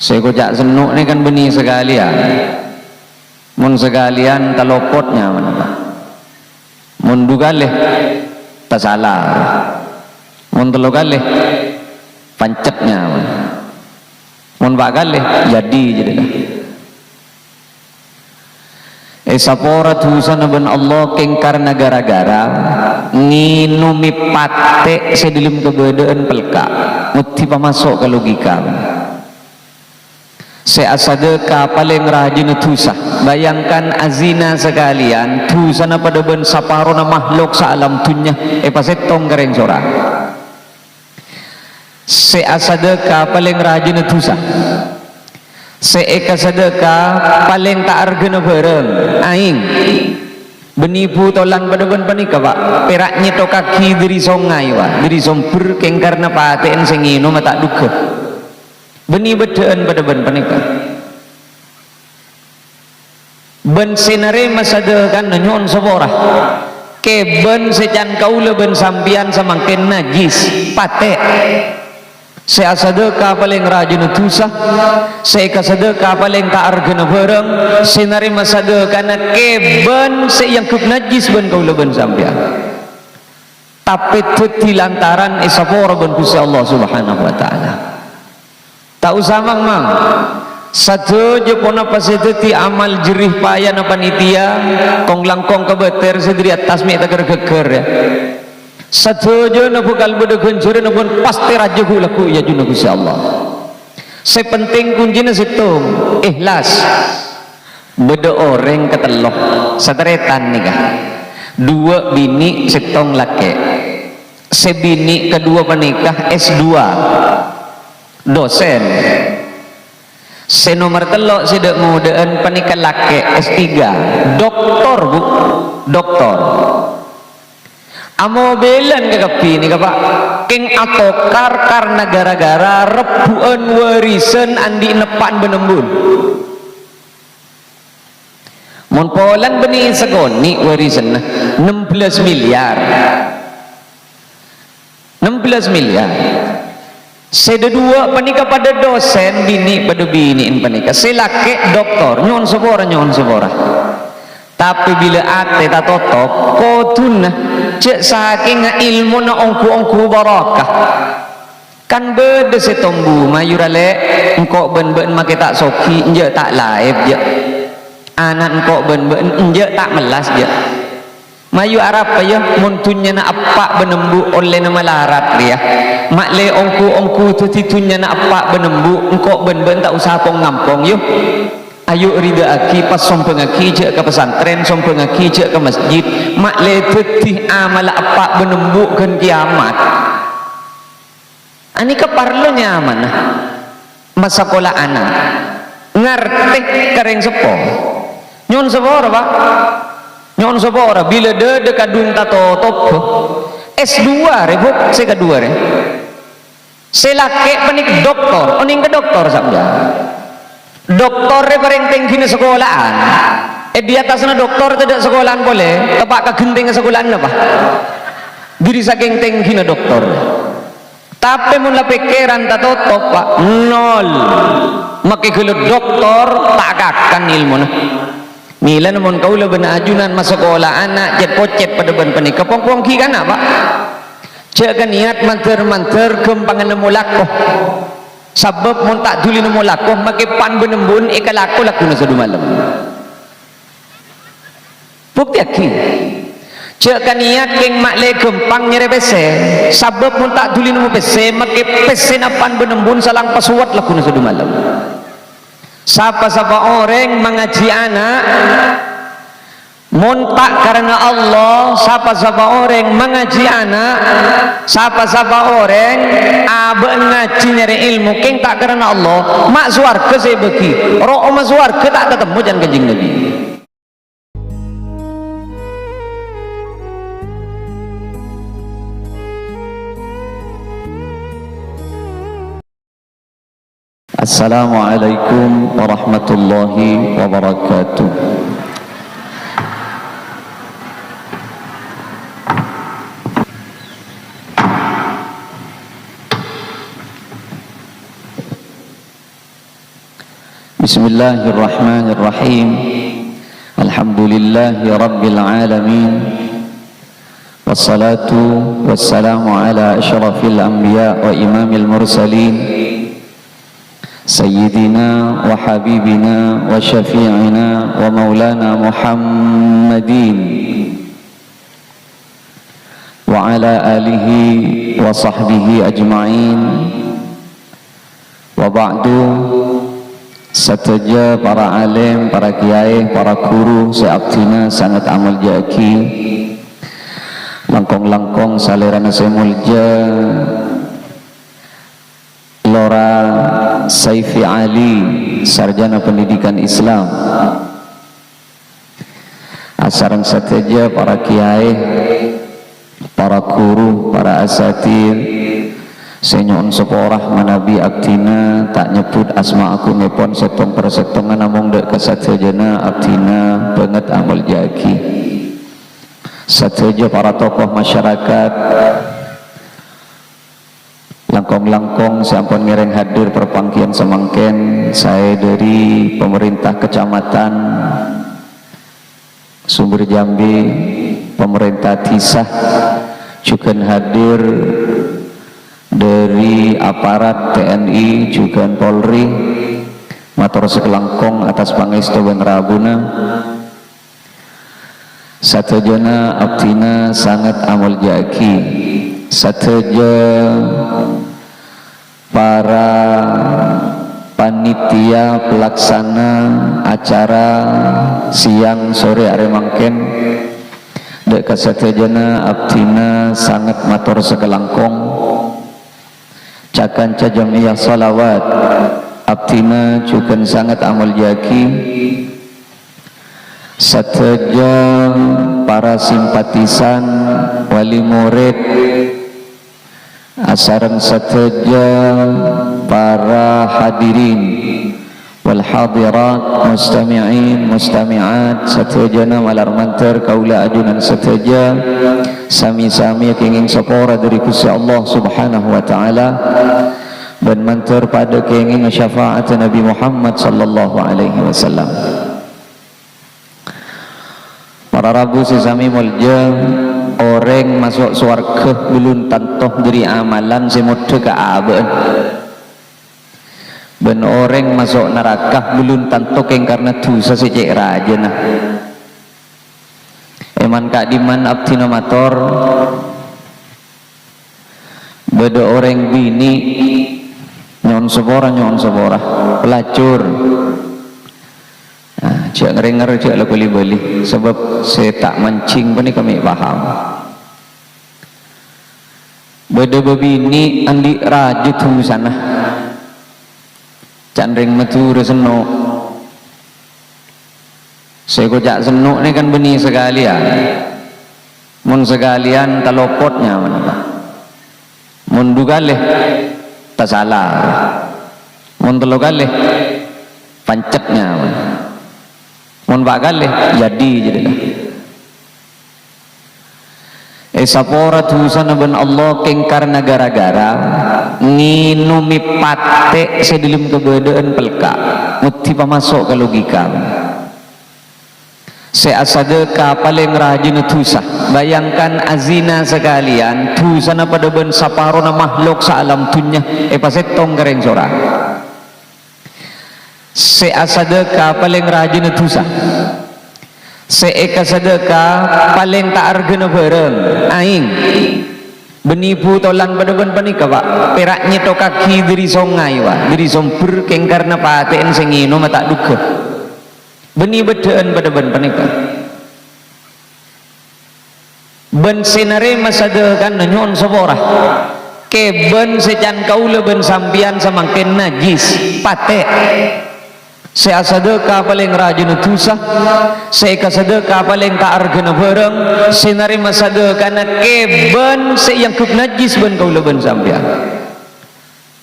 Saya kocak senuk ni kan benih sekalian. Mun sekalian talopotnya mana pak? Mun dugaleh tak salah. Mun telu kalih pancetnya mana? Mun bak kalih jadi dah. Sapora tusan ben Allah kengkar gara-gara nginumi patek sedalam kebedaan pelka muti pamasok ke logika. Seasada paling rajin tusah. Bayangkan azina sekalian tusana pada ben saparona makhluk saalam dunya pasetong gareng sorang. Seasada paling rajin tusah. Seeka sedekah paling tak argana bareng aing benipu tolan pada ben panika pak peraknya to kaki dari songai pak dari somper keng karena paten sengino mata duka beni bedaan pada ben panika ben senare masadekan nyon seborah ke ben secan kaula ben sampian samangken najis patek. Saya sedekah paling rajin tusah, saya sedekah paling tak argana bareng, senari masadekah na keben yang kep najis ben kau leben sampian. Tapi tuti lantaran isapora ben kusi Allah Subhanahu Wa Taala. Tak usah mang. Satu je pona pasituti amal jerih payah na panitia, kong langkong kebeter sediri atas mi tak geger ya. Satu je na bukal beda kencur na pun pasti raja laku ya juna Gusti Allah. Sepenting kuncinya situ ikhlas. Beda orang keteloh sateretan nikah. Dua bini setong laki. Sebini kedua penikah S2 dosen. Senomor telok sidak mudaan penikah laki S3 doktor bu doktor. Amo belan ke kapi ni pak keng atokar karena gara-gara rebuan warisan andi nepan benembun mon polan beni segoni warisan 16 miliar 16 miliar seda dua panika pada dosen bini pada biniin panika selake doktor nyon sebora tapi bila ate tak totop koduna cek saking ilmu na ongku barakah kan beda setombu mayurale engkau ben-ben make tak soki nje tak laib je anak engkau ben-ben nje tak melas je mayu arab ya muntunya na apa benembu oleh nama larat dia makle ongku tu titunya na apa benembu engkau ben-ben tak usah pong ngampong yuk. Ayo rida aki pas sompeng aki je ke pesantren sompeng aki je ke masjid mak le tetih amal apa menembukkan kiamat ani keparlonya mana masa pola anak ngerti kereng sepo nyon sepora pak nyon sepora bila de kadung tato top S2 rebuk saya kedua re selake penik doktor oning ke doktor sabda doktor paling tinggi di sekolahan di atasnya doktor tidak sekolahan boleh tepak ke genting sekolahan apa diri saking tinggi na doktor tapi mula pikiran tak tutup pak nol maka kalau doktor tak akan ilmu na mila namun kau lebih ajunan masuk sekolah anak jet pocet pada ben penik kepong-pong ki kan apa cek niat manter kempangan mulakoh sebab mun tak duli nemu lakuh make pan benembun eka laku na sadu malam bukti aki cek kan niat keng makle gempang nyere pese sebab mun tak duli nemu pese make pese na pan benembun salang pasuat laku na sadu malam sapa orang mengaji anak muntak karena Allah siapa orang mengaji anak siapa orang ngaji nyari ilmu keng tak karena Allah mak suarga saya bagi roh mak suarga tak ketemu jangan kejing Nabi. Assalamualaikum warahmatullahi wabarakatuh. Bismillahirrahmanirrahim. Alhamdulillahi rabbil alamin. Wassalatu wassalamu ala asyrafil anbiya wa imamil mursalin, Sayyidina wa habibina wa syafi'ina wa maulana Muhammadin wa ala alihi wa sahbihi ajma'in. Wa ba'du. Sateja para alim, para kiai, para guru seaktina sangat amal jaki, langkong-langkong salerana semulja Lora Saifi Ali, sarjana pendidikan Islam. Asarang sateja para kiai, para guru, para asatir, senyon seporah manabi aktina tak nyebut asma aku ngepon setong persetongan namung dek kesatejana aktina banget amal jaki. Sateja para tokoh masyarakat, langkong-langkong sampun mireng hadir perpangkian semangken. Saya dari pemerintah kecamatan Sumber Jambi, pemerintah Tisah juga hadir, dari aparat TNI juga Polri, matur sekelangkong atas pangestu ben rabuna. Satejana abdina sangat amal jaki. Sateja para panitia pelaksana acara siang sore are mangken, dek kasatejana abdina sangat matur sekelangkong. Cakan cajamiyah salawat abdina juga sangat amal jaki. Sateja para simpatisan wali murid, asarang sateja para hadirin wal hadirat, mustami'in mustami'at, satejana malar mantar kaula ajunan sateja sami-sami kenging sapora dari Gusti Allah Subhanahu wa taala dan mantar pada kenging syafaat Nabi Muhammad sallallahu alaihi wasallam. Para rabu sesami mulja, orang masuk surga belum tantoh dari amalan semut ke aben. Ben orang masuk neraka belum tantoh keng karena dosa secek raja nah. Eman kak diman abdina mator beda orang bini nyon sebora pelacur. Nah, cak ngerenger cak lah beli sebab saya tak mancing pun kami paham. Beda bini andi raja tu sana candring metu reseno. Saya kocak senuk ni kan benih sekalian, mun sekalian talopotnya mana, mun dugaleh tak salah, mun telogaleh pancetnya mana, mun bagaleh jadi lah. Sapora tulisan ben Allah keng karena gara-gara nginumi pate sedilim kebedaan pelka, muti pamasok ke logika. Seasadeka paling rajin tusah. Bayangkan azina sekalian tusana pada ben saparona makhluk saalam dunya pasetong gareng sora. Seasadeka paling rajin tusah. Seeka sedekah paling tak argena bareng aing benipu tolan pada ben panika pak peraknya to kaki dari songai wa dari somber keng karena paten sengino mata duka benih bedaan pada ben panika ben senare masada kan nyon seborah ke ben secan kaula ben sampian samangken najis pate. Saya sedekah paling rajin tusah, saya sedekah paling tak argana bareng, saya narima sedekah na keben saya yang kep najis ben kaula ben sampean.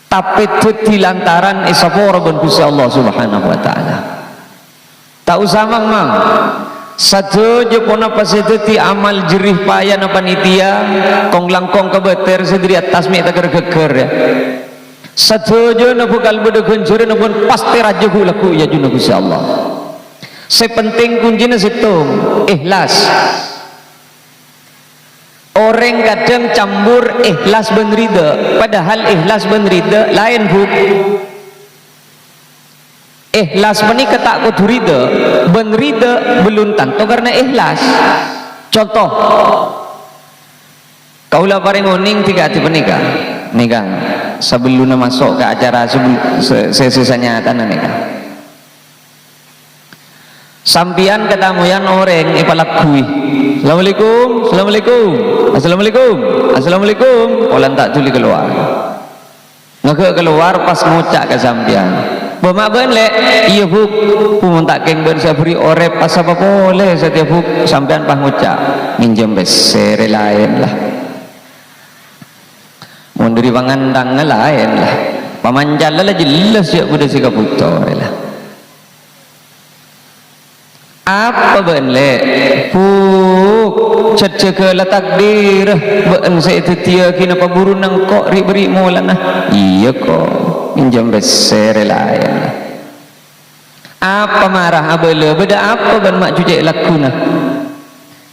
Tapi teti lantaran isapora ben Gusti Allah Subhanahu wa taala. Tak usah mang satu je pun apa sedeti amal jerih payah na panitia kong langkong kebeter sediri atas mi tak geger ya. saja na bukal bedegan jere na pun pasti raja ku laku ya juna Gusti Allah. Sepenting kuncinya situ ikhlas. Orang kadang campur ikhlas ben rida, padahal ikhlas ben rida lain bu. Ikhlas menika tak kudu rida, ben rida belum tentu karena ikhlas. Contoh, kaulah paring oning tiga hati penika, nika sebelum masuk ke acara sesanya tanah nika. Sampian ketamuyan orang ipalakui. Assalamualaikum, assalamualaikum, assalamualaikum, assalamualaikum. Orang tak tuli keluar. Ngeke keluar pas ngucak ke sampian. Bamak ben le, iya bu, pun tak keng ben saya beri orep pas apa boleh setiap bu sampian pas ngucak. Minjem besere lain lah. Munduri pangandang lain lah. Pamanjal lah jelas ya budak si kaputor lah. Apa benle puk cecekala takdir ben saya tetia kina paburu nang kok beri mulana iya kok minjam besere lain apa marah abele beda apa ben mak cucek lakuna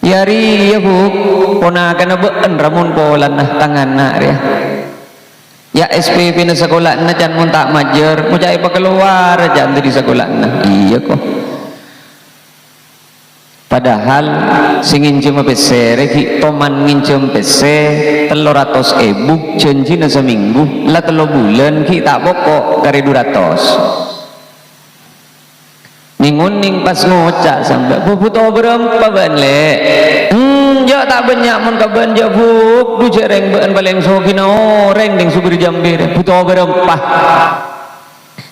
yari ya puk ponakan ben ramun polan nah tangan nak dia ya SPP na sekolah na jan mun tak majer mu jai pa keluar jan dari sekolah na iya kok. Padahal sing nginjem PC reki toman nginjem PC 300.000 janjina seminggu lah 3 bulan ki tak pokok kare 200 ninguning pas ngocak sampai butuh berapa ban le ya tak banyak mun kaban ja buk du jereng ban paling sokina orang ding subir jambir butuh berapa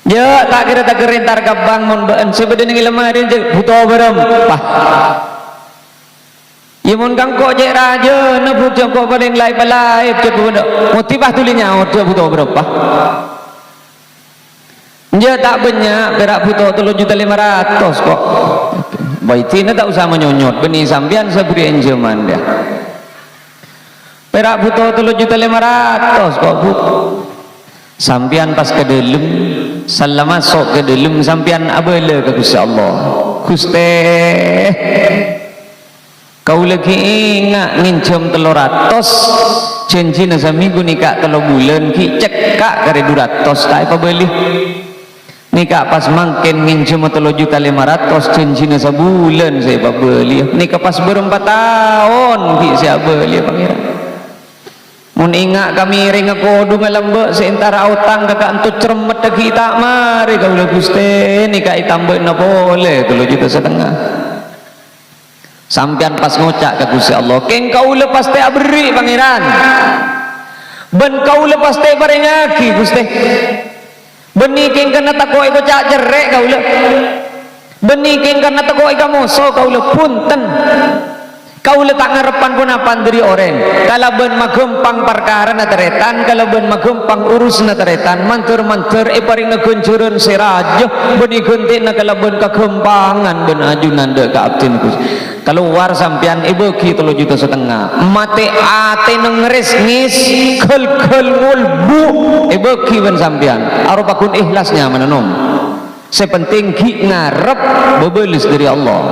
ya tak kira tak kerentar kabang mun baan sebeden ngi lemari butuh berapa ya mun kang kok je raja na bu jam kok paling lai palai je bunda motivah tulinya order butuh berapa ya tak banyak berak butuh 3.500.000 kok baitina tak usah menyonyot beni sampean sabri enjeman dia berak butuh 3.500.000 kok bu sampean pas ke dalam salam masuk ke dalam sampean abala ke Gusti Allah Gusti kau lagi ingat nginjem 300 janji na seminggu nikah 3 bulan ki cekak kare 200 tak apa beli nikah pas mangken nginjem 3.500.000 janji na sebulan saya apa beli nikah pas ber 4 tahun ki saya beli pangeran. Mun ingat kami ring kodu ngalambek seintara utang kakak antut cermet kita mari kau le Gusti nikah itambek na boleh 3,5 juta sampean pas ngocak ke Gusti Allah keng kau le pasti abri pangeran ben kau le pasti barengaki Gusti beni keng kana takoi ko cak jerek kau le beni keng kana takoi kamu so kau le punten kau letak ngarepan pun apa dari orang kalau ben magempang perkara na teretan kalau ben magempang urus na teretan manter-manter paring nagunjuran seraja beni gunti na kalau ben kagempangan ben ajunan de ka abtin keluar sampean ibu ki 3,5 juta mate ate nengres ngis kel ngulbu ibu ki ben sampean arupakun ikhlasnya menenom sepenting ki ngarep bebelis dari Allah.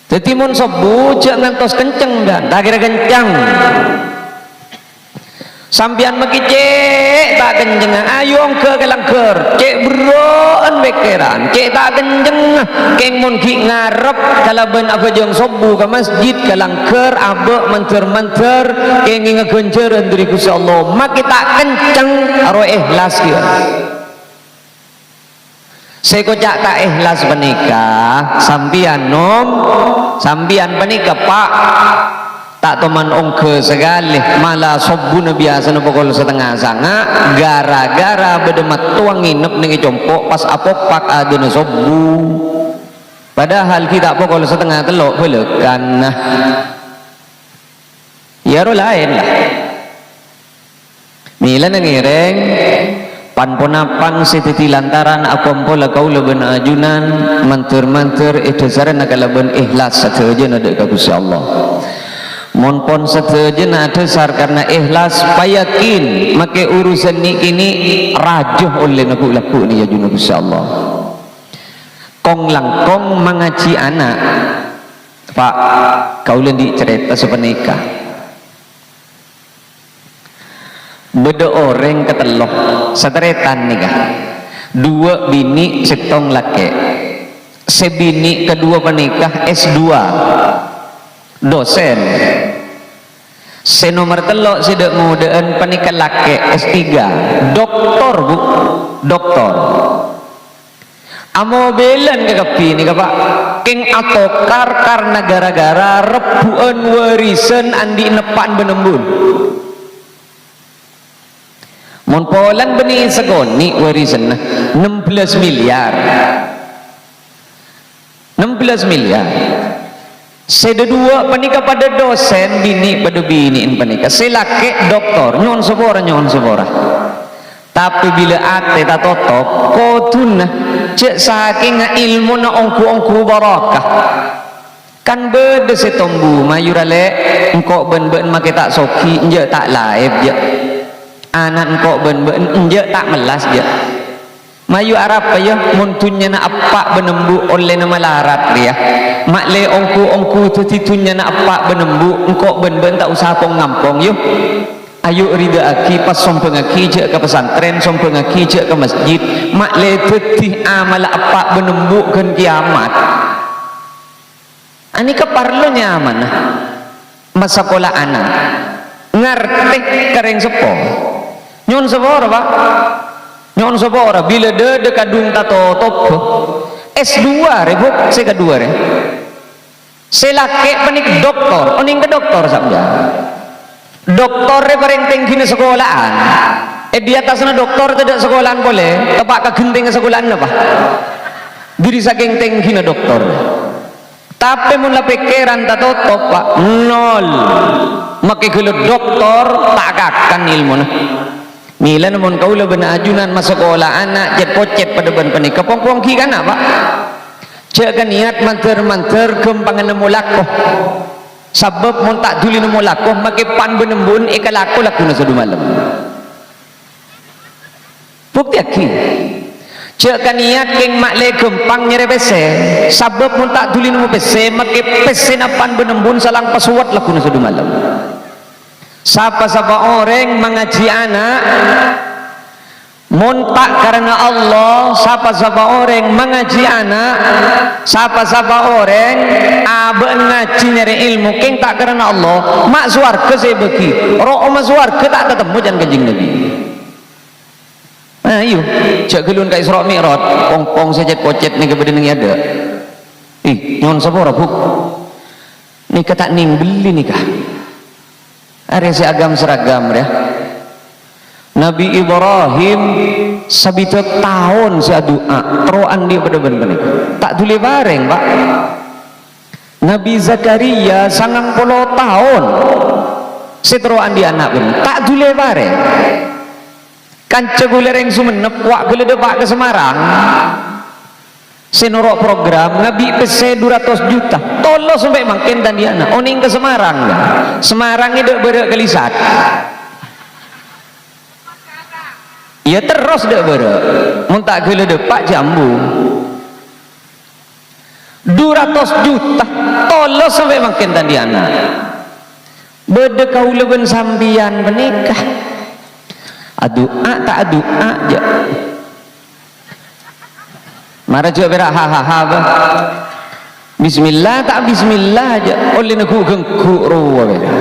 Jadi mun sebut jangan tos kenceng dan tak kira kencang sampian mekicek tak kenceng ayo ke kelangker cek beroan bekeran cek tak kenceng keng mun ki ngarep kalau ben apa jeng sobu ke masjid kelangker abek menter-menter keng ngegenjeran dari Gusti Allah mak kita kenceng aro ikhlas kieu. Saya kocak tak ikhlas penikah sampian nom sampian penikah pak tak teman ongke sekali malah sobuna biasa na pokol setengah sanga gara-gara bedemat tuang nginep nengi compok pas apopak ada na sobu padahal kita pokol setengah telok belekan nah ya ro lain lah mila nangireng pan-ponapan setiti lantaran akompola kau leben ajunan manter-manter itu sarana kalaban ikhlas saja na dek Gusti Allah Mon pon setuju na dasar karena ikhlas payakin make urusan ni kini rajuh oleh laku ni ya junub insyaallah. Kong langkong mengaji anak Pak kau lendi cerita sepenikah beda orang keteloh seteretan nikah dua bini setong laki sebini kedua penikah S2 dosen senomor telok sidak mudaan penikah laki S3 doktor bu doktor amo belan ke kapi ni Pak king atokar karena gara-gara rebuan warisan andi nepan benembun mon polan beni segoni warisan 16 miliar Seda dua penikah pada dosen bini pada biniin penikah selaki doktor nyon sebora tapi bila ate tak totop koduna cek saking ilmu na ongku barakah kan beda setombu mayurale engkau ben-ben make tak soki nje tak laib je anak engkau ben-ben nje tak melas je mayu Arab ya muntunnya na apa benembu oleh nama larat dia makle ongku tu titunya na apa benembu engkau ben-ben tak usah ngampong yuk ayo rida aki pas sompeng aki je ke pesantren sompeng aki je ke masjid makle tetih amal apa benembu kan kiamat ani keparlonya amanah masa sekolah anak ngerti kering sepo nyon sepora Pak nyon sepora bila de kadung tato top S2 rebuk saya kedua re selake penik doktor oning ke doktor sabda doktor paling tinggi di sekolahan di atasnya doktor tidak sekolahan boleh tepak kegenting sekolahan apa diri saking tinggi na doktor tapi mula pikiran tak tutup Pak nol maka kalau doktor tak akan ilmu nah mila namun kau lebih ajunan masuk sekolah anak jet pocet pada ban penikah pong-pong kan Pak jangan niat manter kempangan nemulakoh sabab mon tak duli nemu lakoh make pan benembun laku na sadu malam bukti aki cek kan niat keng makle gempang nyere pese sabab mon tak duli nemu pese make pese na pan benembun salang pasuat laku na sadu malam sapa orang mengaji anak montak karena Allah sapa orang mengaji anak sapa orang ngaji nyari ilmu king tak karena Allah mak suarga saya bagi roh mak suarga tak ketemu jangan kejing Nabi nah iyo cak gelun ka Isra Mi'raj pong saja kocet ni kepada nengi ada nyon sapora buk ni kata ning beli nikah hari si agam seragam ya Nabi Ibrahim sabita tahun si doa teroan dia pada benar tak boleh bareng Pak Nabi Zakaria 90 tahun si teroan dia anak benar tak boleh bareng kan cegulereng Sumenep wak gelede Pak ke Semarang si norok program Nabi pese 200 juta tolong sampai makin dan dia anak oning ke Semarang Semarang itu berak kelisat ya terus dak berak muntak gele depak jambu 200 juta tolong sampai makin tadi anak beda kau leben sambian menikah adua tak adua aja marah juga berak ha bismillah tak bismillah aja oleh aku gengku ruwa berak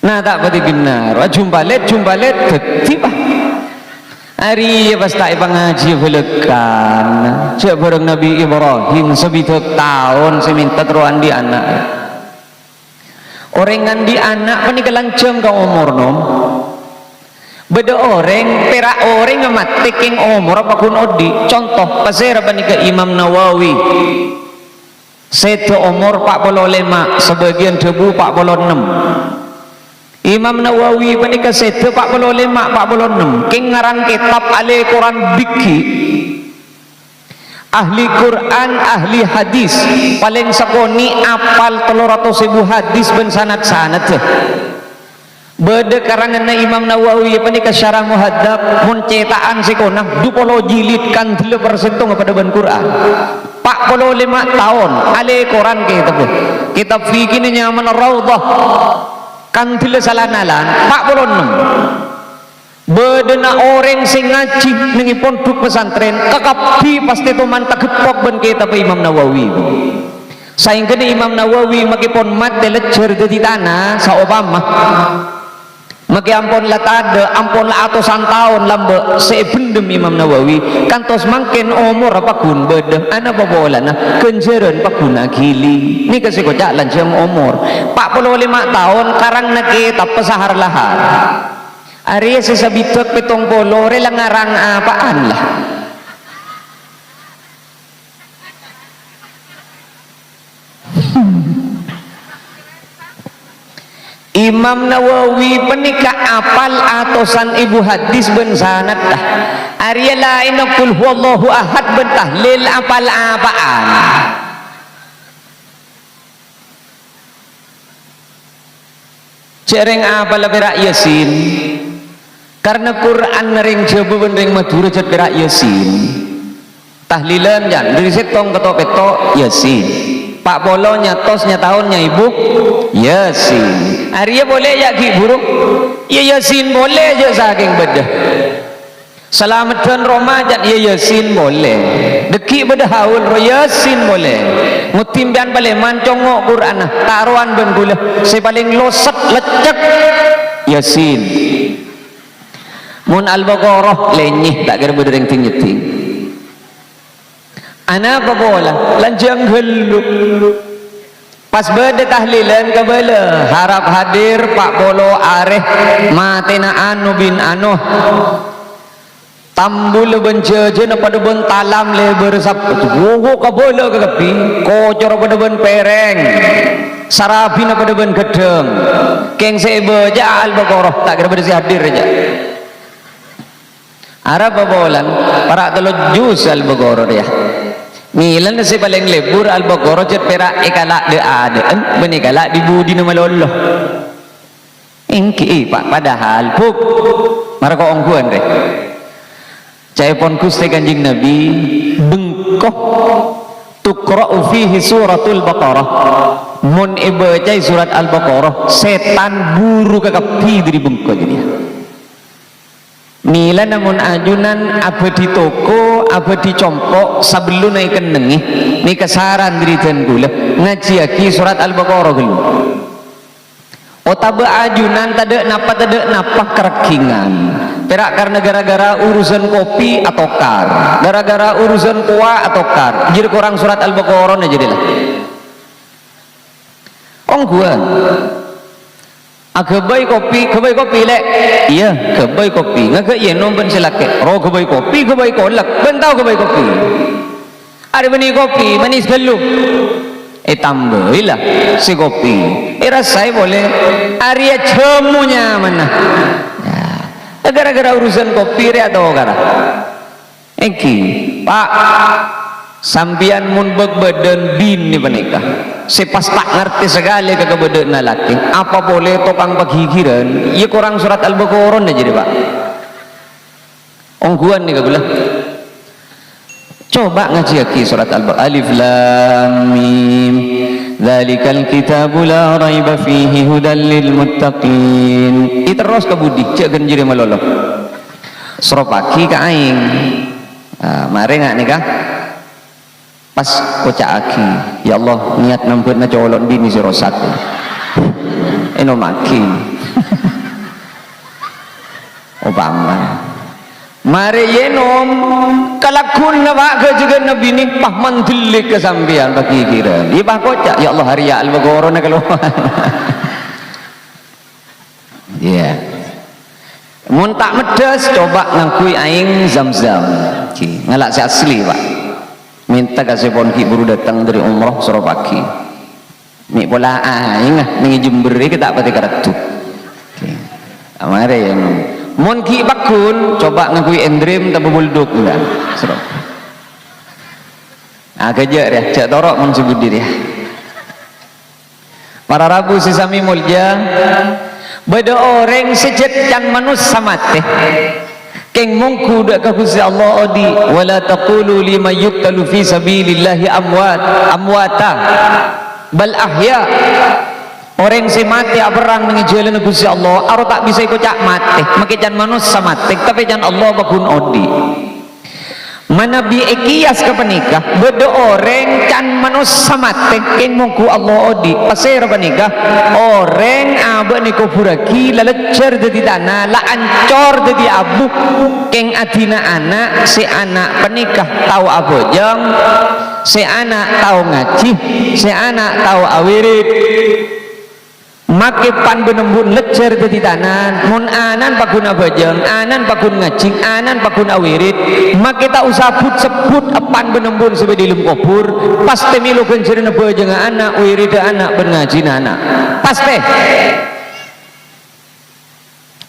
nah tak pati benar jumpa let tiba hari ya pas tak pengaji belekan cak bareng Nabi Ibrahim sebita tahun seminta teruan di anak orengan di anak ini kelancem ke umur nom beda orang perak orang mati king umur apa kun odi contoh pasir apa ni ke Imam Nawawi seto umur 45 sebagian debu 46 Imam Nawawi panika sete 45 46 king ngaran kitab ale Quran biki ahli Quran, ahli hadis, paling sakoni apal 300.000 hadis ben sanad-sanad teh. Beda karangan Imam Nawawi panika syarah muhadzab mun cetakan sikona 20 jilid kan 3% kepada ban Quran. 45 tahun ale Quran kita pun. Kitab fikih ni nyaman Raudhah kan 3 salanalan 46. Bedena orang sing ngaji ning pondok pesantren kakapi pasti tu mantap gepok ben kitab Imam Nawawi. Saingga Imam Nawawi makipun mat lecer di tanah sa Obama. Maki ampun lah tada, ampun lah atusan tahun lambe sebendem Imam Nawawi kantos mangken umur apa kun beda ana babola na kenjeran pakuna gili ni kasi ko jalan siyang umur 45 tahun karang nakita pasahar lahar ari sa sabitot 70 relang ngarang apaan lah. Imam Nawawi penika apal atosan ibu hadis ben sanad dah. Arya lain qul huwallahu ahad ben tahlil apal apaan. Cereng apal berak Yasin. Karena Quran ring coba ben ring madura cet berak Yasin. Tahlilan jan dari setong ketok-ketok Yasin. Pak Polo nyatosnya tahunnya ibu Yasin. Arya boleh ya ki buruk ya Yasin boleh je saking bedah. Selamatkan Ramadan ya Yasin boleh. Deki bedah haul ro Yasin boleh. Mutimbian balik mancongok Quran taruhan ben gula se paling loset lecek Yasin. Mun Al-Baqarah lenyih tak kira bedering ting-ting. Anak apa bola lanjang helu pas beda tahlilan kebala harap hadir Pak Bolo areh matena anu bin anu tambul benjejen pada ben talam lebar sap wowo kebala kepi kocor pada ben pereng sarabina pada ben gedeng keng sebeja Al-Baqarah tak kira beda si hadir aja Arab bolan para telur jus Al-Baqarah ya. Nilan si paling lebur Al-Baqarah jet perak ikalak de ada benikala di budi nama loloh. Engki pak padahal puk marako ongkuan deh. Cai pon Gusti Kanjeng Nabi bengkoh tuqra'u fihi suratul Baqarah. Mun ibaca surat Al-Baqarah setan buru kakapi dari bengkoh jadi. Nila namun ajunan abadi toko abadi compok sebelum naikkan nengi ni kesaran diritan gula ngaji aki surat Al-Baqarah gulu otaba ajunan tada napa kerekingan perak karena gara-gara urusan kopi atau kar gara-gara urusan kuah atau kar jadi kurang surat Al-Baqarah aja jadilah ongguan kebai kopi lek iya kebai kopi ngake iya nomben silake ro kebai kopi kebai kolak bentau kebai kopi ada benih kopi manis gelu tambahilah si kopi rasai boleh area cemunya mana ya gara-gara urusan kopi re atau gara eki pak sampian mun badan bin ni menikah sepas tak ngerti sekali kekebedean laki apa boleh topang paghigiran iya kurang surat Al-Baqarah aja jadi pak ongguan nih kabelah coba ngaji aki surat Al-Baqarah alif lam mim dzalikal kitabu la raiba fihi hudal lil muttaqin terus kebudi cek genjire malolo surah pagi ka aing mare ngak nikah pas kocak aki ya Allah niat nampun na colon bini si rosak eno maki Obama mari yenom kalakun na waga juga na bini pah mandilik kesambian bagi kira iya pah kocak ya Allah hari ya Al-Baqarah na keluar yeah mun tak medes coba ngakui aing zam-zam ngalak si asli pak minta kasih ponki buru datang dari umroh suruh pagi ni pola aing nih Jember kita apa tiga ratus amare yang monki bakun coba ngakui endrim tak bulduk enggak suruh kerja dia cak torok mensebut diri para rabu sesami mulja beda orang sejak yang manusia mati keng mungku dak ka Gusti Allah odi wala taqulu liman yuqtalu fi sabilillahi amwata bal ahya orang si mati aberang dengan jalan Gusti Allah aro tak bisa ikut cak mati makijan manusia mati tapi jan Allah bakun odi manabi ekiyas ke penikah beda orang can manusia mati keng mungku Allah odi pasir penikah orang abe ni kupuraki lalecer jadi tanah la ancor jadi abu keng adina anak si anak penikah tahu apa jeng si anak tahu ngaji si anak tahu awirid make pan benembun lecer jadi tanan mun anan pakun abajeng anan pakun ngajing anan pakun awirid make tak usah sebut pan benembun sebagai dilum kopur pasti milu kencerin abajeng anak wirid anak bengaji anak pasti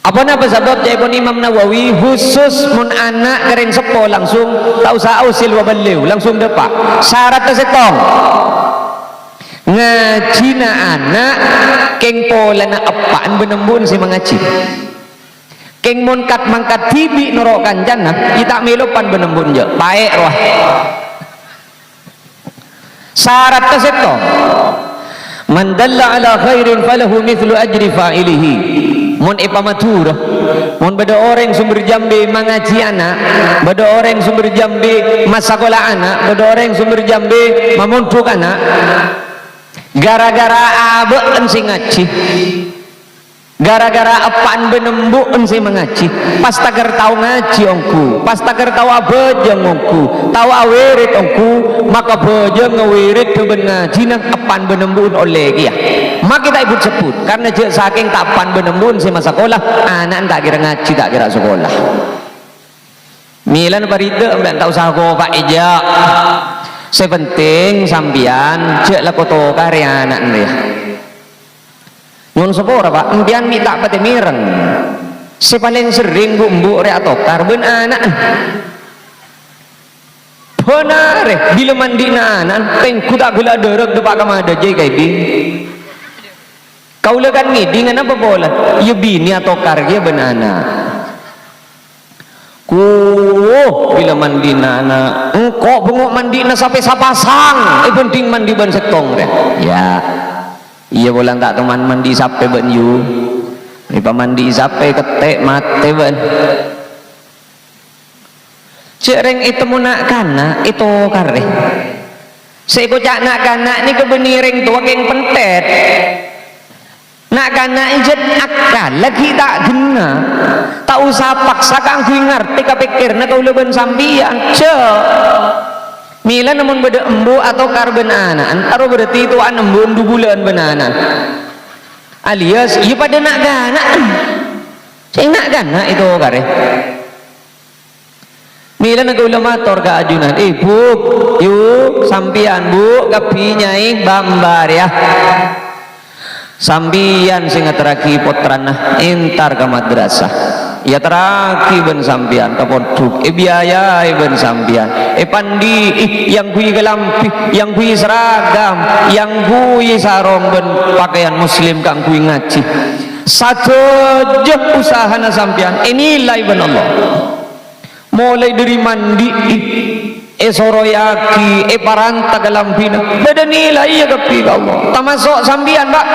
apa napa sebab jaipun Imam Nawawi khusus mun anak keren sepo langsung tak usah ausil wabaliu langsung depak syaratnya setong ngajina anak keng pola na apaan benembun si mengaji keng munkat mangkat tibi norokan jannah kita melupan benembun je baik roh syarat tersebut man dalla ala khairin falahu mithlu ajri fa'ilihi mun ipamaturah mun beda orang sumber jambi mengaji anak beda orang sumber jambi masakola anak beda orang sumber jambi memuntuk anak gara-gara abe ensi ngaji gara-gara apaan benembu ensi mengaji pas taker tahu ngaji ongku pas taker tahu abejeng ongku tahu awirid ongku maka bejeng ngawirid ke ngaji nang apaan benembu oleh kia maka kita ikut sebut karena je saking tak apaan benembu ensi masa sekolah anak tak kira ngaji tak kira sekolah milan parida mbak tak usah kau pak ijak sepenting sambian cek lah koto karya anak dia nyun sepora pak impian minta pati mireng sepaling sering bumbu re atau karbon anak benar bila mandi anak tengku tak gula derek depak kamada jai kayak di kau lekan ngidi dengan apa bola ya bini atau karya benana bila mandi nana engkau bengok mandi na sampai sapasang penting mandi ban setong ya iya bolang tak teman mandi sampai ban yu ipa mandi sampai ketek mate ban cereng itu munak kana itu kare seko cak nak kana ni kebenireng tua keng pentet nak kana ijet akal lagi tak guna tak usah paksa kang kui ngerti kapikir na kau leben sambian ce mila namun beda embu atau karben anan taruh berarti itu an embu 2 bulan benanan alias iya pada nak gana saya nak gana itu kare mila na kau lemator ka ajunan bu yuk sambian bu kapi nyai bambar ya sambian singa teraki potranah entar ke madrasah ya teraki ben sambian ke poduk biaya ben sambian pandi yang kui gelampi yang kui seragam yang kui sarong ben pakaian muslim kang kui ngaji satu jep usahana sambian nilai ben Allah mulai dari mandi soroyaki paranta galampina beda nilai ya kepi Allah termasuk sambian pak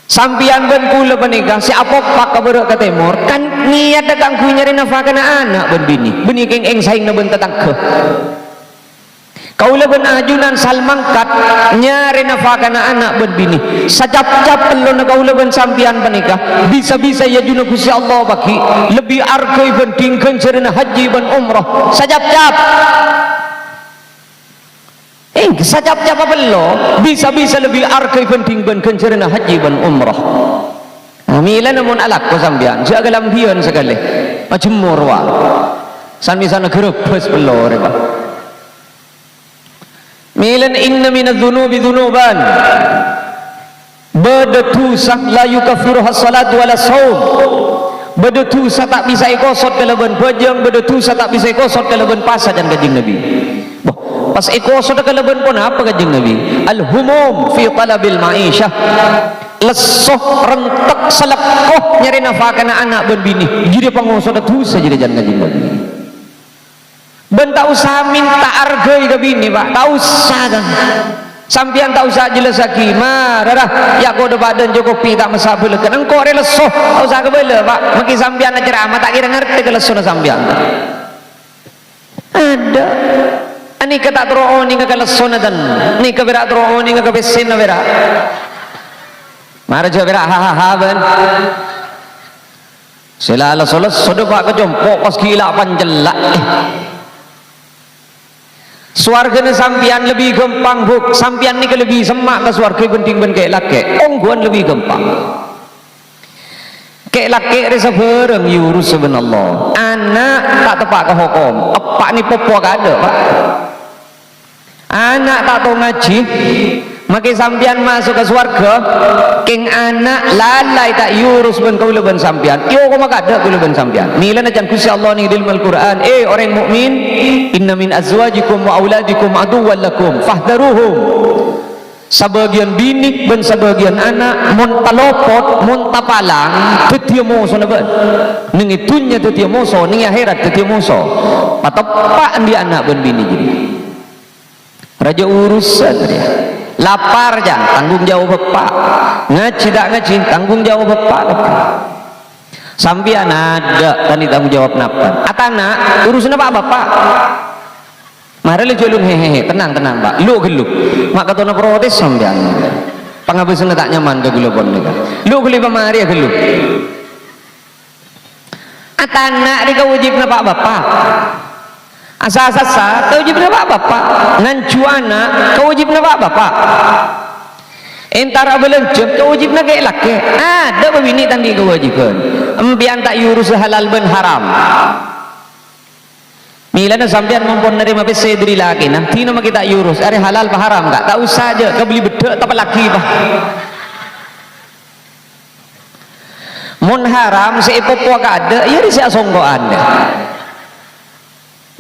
sambian ben kula penikah si apok pak kabarok ke timur kan niat dagang ku nyari nafkah na anak ben bini keng eng saing na ben tetangke kaula ben ajunan salmangkat nyari nafkah na anak ben bini sajap-jap perlu na kaula ben sambian penikah bisa-bisa ya juna Gusti Allah bagi lebih argai ben tingkan cerina haji ben umrah sajap-jap sajap-jap apa lo bisa-bisa lebih argai ben tingkan cerina haji ben umrah mila namun alak ko sambian siya galambian sekali macam murwa san-misan nagrebes pelo reba milan inna minadh dhunubi dhunuban bada tusah la yukaffiruha salat wala saum bedetu sa tak bisa ikosot kalaban pejeng, bedetu sa tak bisa ikosot kalaban pasa dan Kanjeng Nabi. Boh, pas ikosot kalaban pun apa Kanjeng Nabi? Al-humum fi talabil ma'isyah, lesoh rentek selekoh nyari nafkah anak ben bini. Jadi pangosot tu saja jadi Kanjeng Nabi. Ben tak usah minta argai ke bini pak, tak usah kan. Sampian tak usah jelas lagi marah ya kau badan Jokowi tak masabul kan engkau relesoh tak usah kebela pak mungkin sampian ceramah tak kira ngerti kelesoh sampian ada ini kata terowong ini kelesoh dan ini keberat terowong ini kebesin berak marah jauh berak hahaha ben selalu solos sudah pak kejompok pas gila panjelak Swarga sampian lebih gampang buk sampian ni ke lebih semak ke swarga penting ben kayak laki ongguan lebih gampang kayak laki rasa bareng yurus subhanallah anak tak tepat ke hukum apa ni popo gak ada pak anak tak tahu ngaji maka sampian masuk ke swarga king anak lalai tak yurus ben kau leban sampian iyo kau maka ada kau leban sampian nilai najan kusi Allah ni dalam Al-Quran orang mukmin inna min azwajikum wa auladikum aduwwan lakum fahdharuhum sebagian bini ben sebagian anak mun talopot mun tapalang tetieu moso na ben ning itunya tetieu moso ning akhirat tetieu moso patopak di anak ben bini jadi raja urusan dia lapar jangan tanggung jawab bapak ngaji tak ngaji tanggung jawab bapak sampian ada tadi tanggung jawab napa atana urusan apa bapak mari lu julun hehehe tenang pak lu geluk mak katona protes sampian pangabesan tak nyaman ke gula pon lu geli pamari ya geluk atana di kawajib napa bapak asa-asa kewajib na bapak ngancu anak kewajib na bapak entara belenjem kewajib na kayak laki ada begini tadi kewajiban empian tak yurus halal ben haram mila na sampian mampun nerima pese dari laki nanti nama kita yurus are halal pa haram gak tak usah aja kau beli bedek tak laki bah mun haram seipopo ada ya disiak songko anda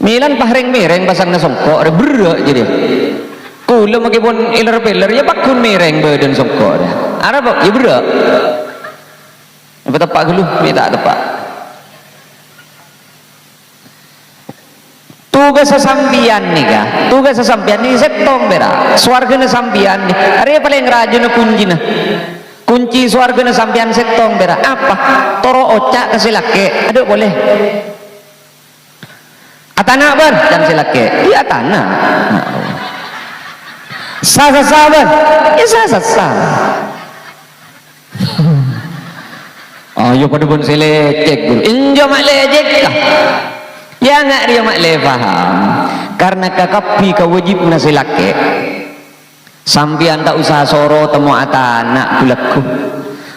milan pahreng mereng pasang na songkok ada berak jadi kula makipun iler peler ya pakun mereng badan songkok ada apa ya berak apa tepak dulu minta tepak tugas sesampian nih kah tugas sesampian nih setong berak swarga na sampian nih ada paling rajin na kunci swarga na sampian setong berak apa toro ocak kasih laki ada boleh atana ber dan silake iya atana sasa sabar ya sasa ayo pada pun selecek dulu injo mak lecek kah ya nggak dia mak le paham karena kakapi kewajibna silake sampian tak usah soro temu atana kulaku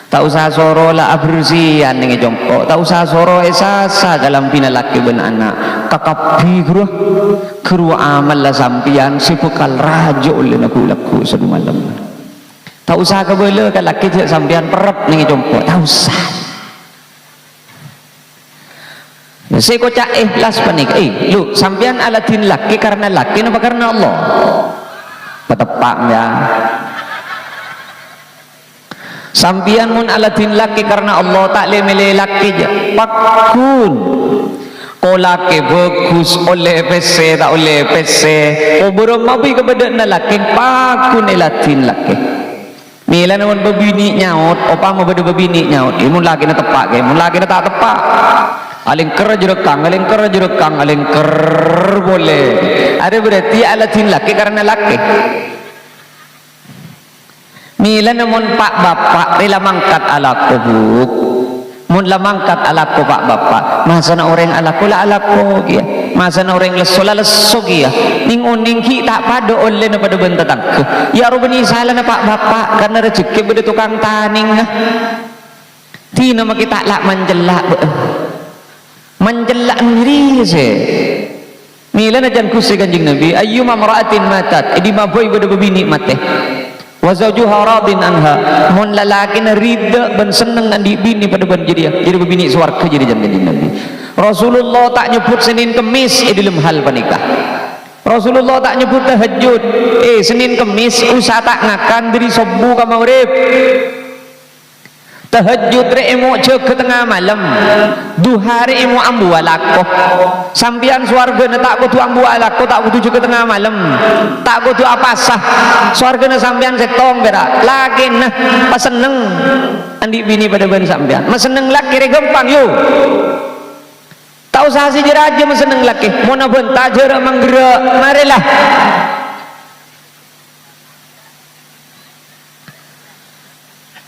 tak usah soro lah abersian dengan jongkok tak usah soro esasa dalam pina laki ben anak kakapi kru amal lah sampian sibukal rajo oleh nak laku satu malam tak usah kebela kan laki je sampian perap dengan jongkok tak usah saya kocak ikhlas panik lu sampian alatin laki karena laki apa karena Allah ketepak ya sampian mun alatin laki karena Allah tak lemele laki je pakun kolake bagus oleh pese tak oleh pese oboro mabi kepada na laki pakun elatin laki mila namun bebini nyaut opa mau beda bebini nyaut mun laki na tepak mun laki na tak tepak aling ker jerekang aling ker jerekang aling ker boleh ada berarti alatin laki karena laki mila namun pak bapak rela mangkat ala kubuk mun la mangkat ala ko pak bapak masa na orang ala ko la ala ko dia masa na orang leso la leso dia ning uning ki tak pado oleh na pada bentatang ya rubani salah na pak bapak karena rezeki beda tukang taning ti nama kita lak menjelak diri se mila na jan kusi kanjing Nabi ayyuma mar'atin matat idi maboy beda bebini mate wa zawjuha radin anha, mun lalaki na rida ben seneng andi bini pada ben jadi bini swarga jadi jangan Nabi. Rasulullah tak nyebut Senin Kemis dalam hal panikah. Rasulullah tak nyebut tahajud. Senin Kemis usah tak ngakan dari subuh ka maghrib. Tahajud re emo je ke tengah malam. Duha re emo ambu alakoh. Sampian swarga na tak kudu ambu alakoh, tak kudu je ke tengah malam. Tak kudu apa sah. Swarga na sampian setong berak. Lagi nah pas seneng andi bini pada ben sampian. Mas seneng laki re gampang yo. Tak usah si jeraja mas seneng laki. Mau na bentar jera manggerak. Marilah.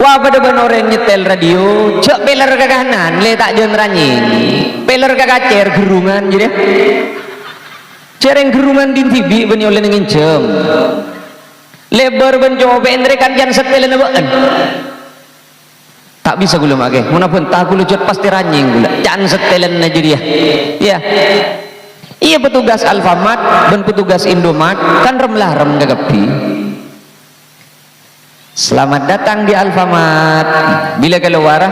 Wah pada ben orang nyetel radio, cek peler ke kanan, le tak jen ranying, peler ke kacer gerungan jadi, cereng gerungan di TV ben oleh ngincem, lebar ben coba endre kan jan setel nebaan, tak bisa gula make, mana pun tak gula jet pasti ranying gula, jan setelan aja dia, ya, iya petugas Alfamart, ben petugas Indomart, kan rem gagapi. Selamat datang di Alfamart. Bila keluar,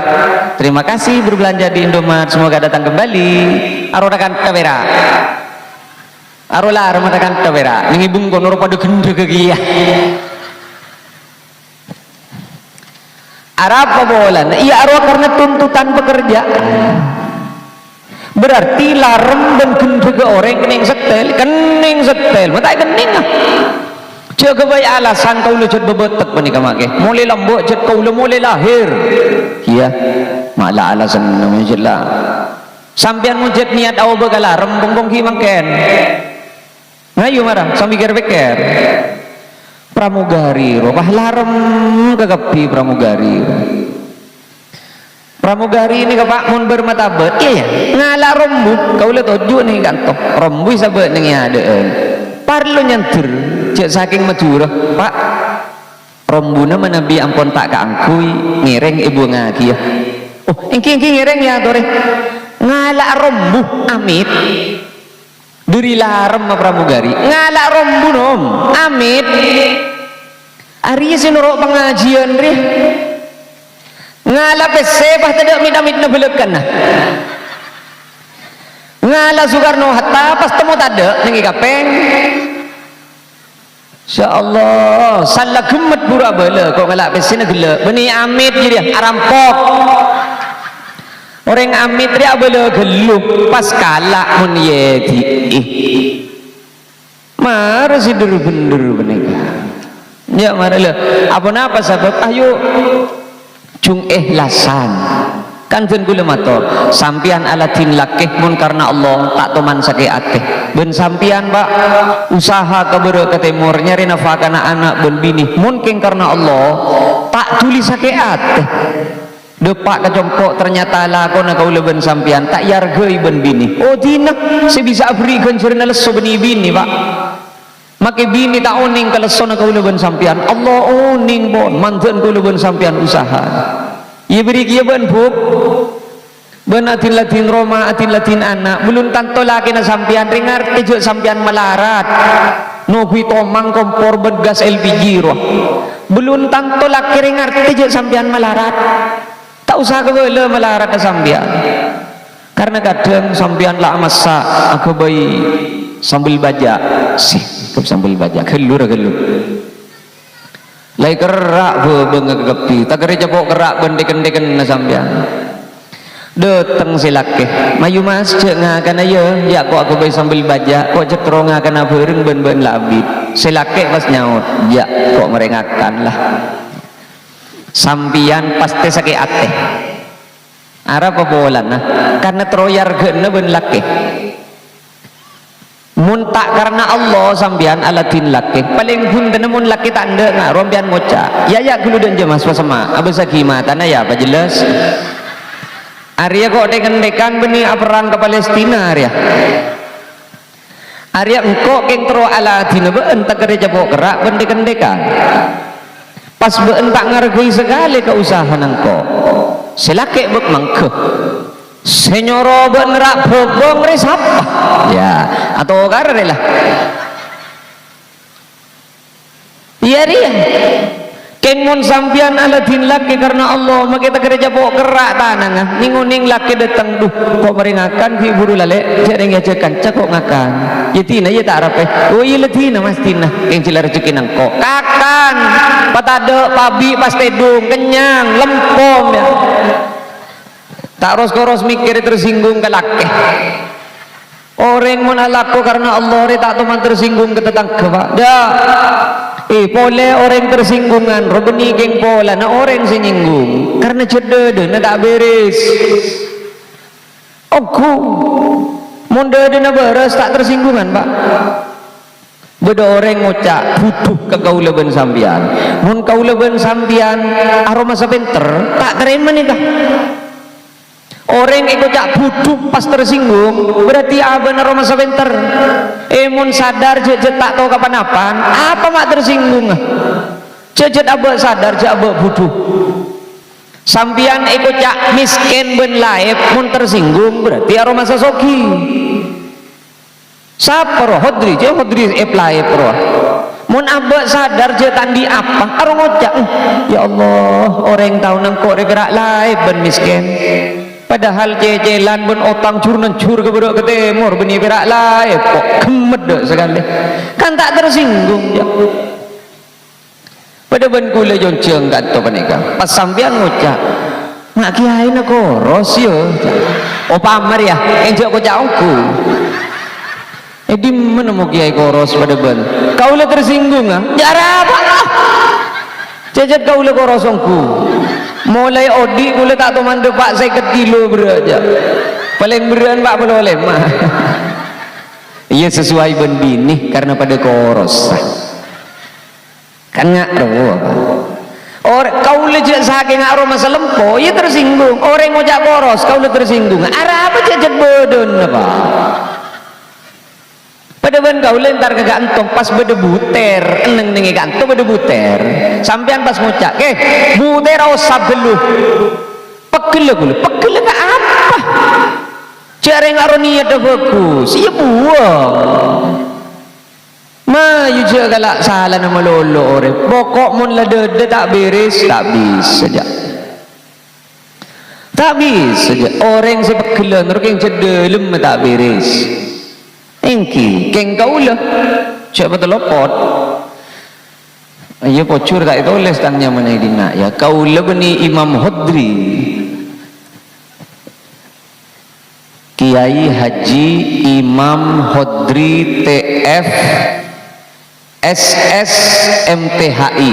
terima kasih berbelanja di Indomart. Semoga datang kembali. Arodakan tawera. Arola arodakan tawera. Ningibung kono pada gende kegia. Arab bolan. Iya arwah karena tuntutan pekerjaan. Berarti larem dan gende ke orang kening setel. Mata kening ah. Jaga baik alasan kau lecet bebetek panika make. Mulai lambuk cet kau mulai lahir. Iya. Malah alasan namanya jelah. Sampian mujet niat awal begala rembong ki mangken. Ngayu marah sambil ger-beker. Pramugari robah larem kagapi pramugari. Pramugari ini Pak mun bermatabet. Iya ya. Ngala rombu kau le toju nih kanto. Rombu sabet ning adeun. Parlo nyantur cek saking Madura Pak rombuna menabi ampun tak keangkui ngireng ibu ngaki ya oh engki ngireng ya tore ngalak rombu amit duri larem pramugari ngalak rombu nom amit ari sinurok pengajian ri ngalak pesebah tidak mit-amit na belekan nah ngala Soekarno Hatta pas temu tada nengi kapeng insyaallah salah gemet pura bala kok ngalak pesina gela beni amit jadi arampok orang amit dia bala gelup pas kalak mun yedi mar sidur bendur benika ya marale apa sebab ayo cung ikhlasan kan ten kula matur sampian alatin lakih mun karena Allah tak toman sake ateh ben sampian Pak usaha kabere ke timur nyari nafkah anak ben bini mun king karena Allah tak tulis sake ateh depak kecompok ternyata lakon kaula ben sampian tak yargai ben bini oh dina saya bisa berikan cerna leso beni bini Pak make bini tak oning kalesona kaula ben sampian Allah oning bon manten kaula ben sampian usaha ia beri kia ben buk ben atin latin Roma atin latin anak belum tanto laki na sampian ringar tejo sampian melarat nugui tomang kompor ben gas LPG roh belum tanto laki ringar tejo sampian melarat tak usah kebele melarat na sampian karena kadang sampian lah masa aku bayi sambil baja sih sambil baja gelur lai kerak bengegepi tak gereja pok kerak bendeken-deken na sampean dateng silake mayu mas cek ngakan ayo ya kok aku bayi sambil baja kok cetro ngakan abeureng ben labit silake pas nyaut ya kok merengakan lah sampian pasti sakit ate arah pebolan nah karena troyar gena ben lake mun tak karena Allah sambian alatin laki paling pun mun laki tanda ngak rompian ngoca ya gulu dan jemas pasama abis sakima tanah ya apa jelas Arya kok dekan beni perang ke Palestina Arya engkau kentro alatin beun tak gereja pok kerak bendekan pas beun tak ngargai sekali keusahaan engkau silake bek mangkeh senyoro benerak bobong resapa ya atau karena lah iya dia keng mon sampian aladin laki karena Allah makita kerja bawa gerak tanang ninguning laki datang duh kok meringakan ki buru lale jarang ngajakan cakok ngakan yatina ya tak rape oh iya latina mas tina keng cila rezeki nang kok kakan patade pabi pas tedung kenyang lempom ya tak ros-koros mikir tersinggung ke laki orang mon alaku karena Allah tak teman tersinggung ke tetangga pak dah boleh orang tersinggungan robeni geng pola na orang senyinggung karena cedede na tak beres aku munda na beres tak tersinggungan pak beda orang ngucap butuh ke kaulaban sampian mun kaulaban sampian aroma sabenter tak terima nih kah orang ikut cak butuh pas tersinggung berarti benar aroma sabenter mun sadar jejet tak tahu kapan-kapan apa mak tersinggung jejet abah sadar je abah butuh sampian ikut cak miskin ben laib mun tersinggung berarti aroma sasoki sapar hodri je hodri laib roh mun abah sadar je tandi apa aroma cak ya Allah orang tahu nangkok gerak laib ben miskin padahal cecelan ben otang cur ke bedok ke timur beni berak lain kok kemet dek sekali kan tak tersinggung ya pada ben kula jonceng kat to panika pas sampean ngucap mak kiai na koros yo oh pamer ya enjok ko jaungku di mana mau kiai koros pada ben kaula tersinggung jara apa cecet kaula korosongku mulai odi kula tak tahu mandek pak 50 kilo beraja paling beran pak boleh mah iya sesuai ben bini karena pada koros kan ngak roh orang kau lejak saking ngak roh masa lempo iya tersinggung orang ngojak koros kau le tersinggung arah apa jajet bodon apa pada ben kau lentar ke gantong pas beda buter eneng nengi gantong beda buter sampean pas ngucap buter usah beluh pegel gak apa cari ngaruh niat bagus iya buang mayu je galak salah nama lolo orang pokok mun lada tak beres tak bisa saja orang sepegelan orang yang cedelem tak beres engki keng kaulah cak betul lopot ayo pocur tak tulis tangnya mana dina ya kaulah beni Imam Hodri Kiai Haji Imam Hodri TF SS MTHI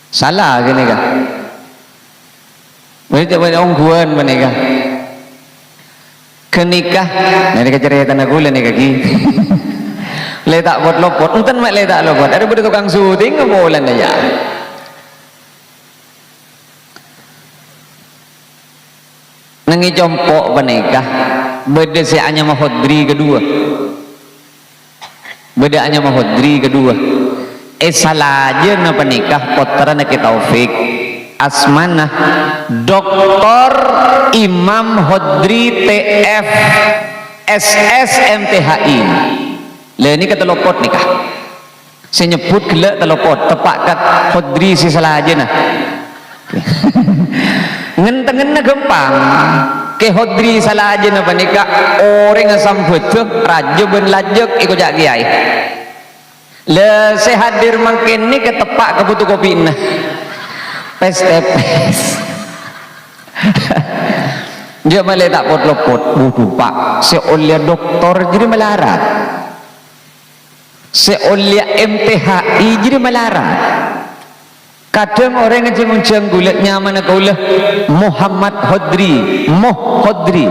salah gini kah berarti banyak ongguan mana kah kenikah nanti kecerita aku lah nih kaki letak buat lopot entan mak letak lopot ada pada tukang syuting ngemolan aja nengi compok menikah beda seanya Mahodri kedua bedaannya Mahodri kedua salah aja na penikah potran kita Taufik asmana Dr. Imam Hodri TF SS MTHI lah ini kata lopot nikah saya nyebut gelak telopot tepak kat Hodri si salah aja nah ngentengen na gempang ke Hodri salah aja na panika orang asam betul raja ben lajak ikut jak kiai le saya hadir makin ni ke tepak ke butuh kopi nah pes dia malah tak pot lopot butuh pak seolah doktor jadi melarat seolah MTHI jadi melarat kadang orang yang mencang gulat nyaman kaulah Muhammad Hodri Hodri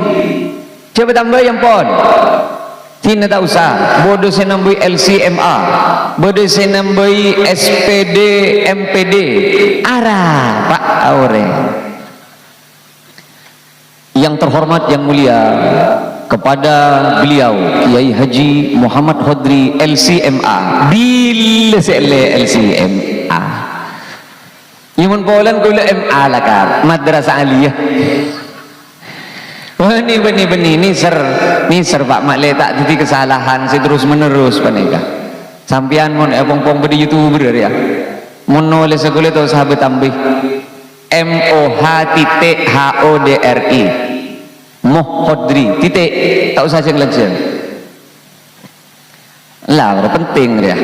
coba tambah yang pon tidak tak usah bodoh saya nambahi LCMA bodoh saya nambahi SPD MPD arah pak orang yang terhormat yang mulia kepada beliau Kiai Haji Muhammad Hodri LCMA bila saya LCMA Imun Polan kula MA lah kan madrasah aliyah wah ini benih ini ser pak mak letak titik kesalahan si terus menerus panika sampian mon pong bedi YouTuber ya menulis segala itu sahabat tambih MOH.HODRI Mohodri titik, tak usah cek lagi lah, udah penting dia.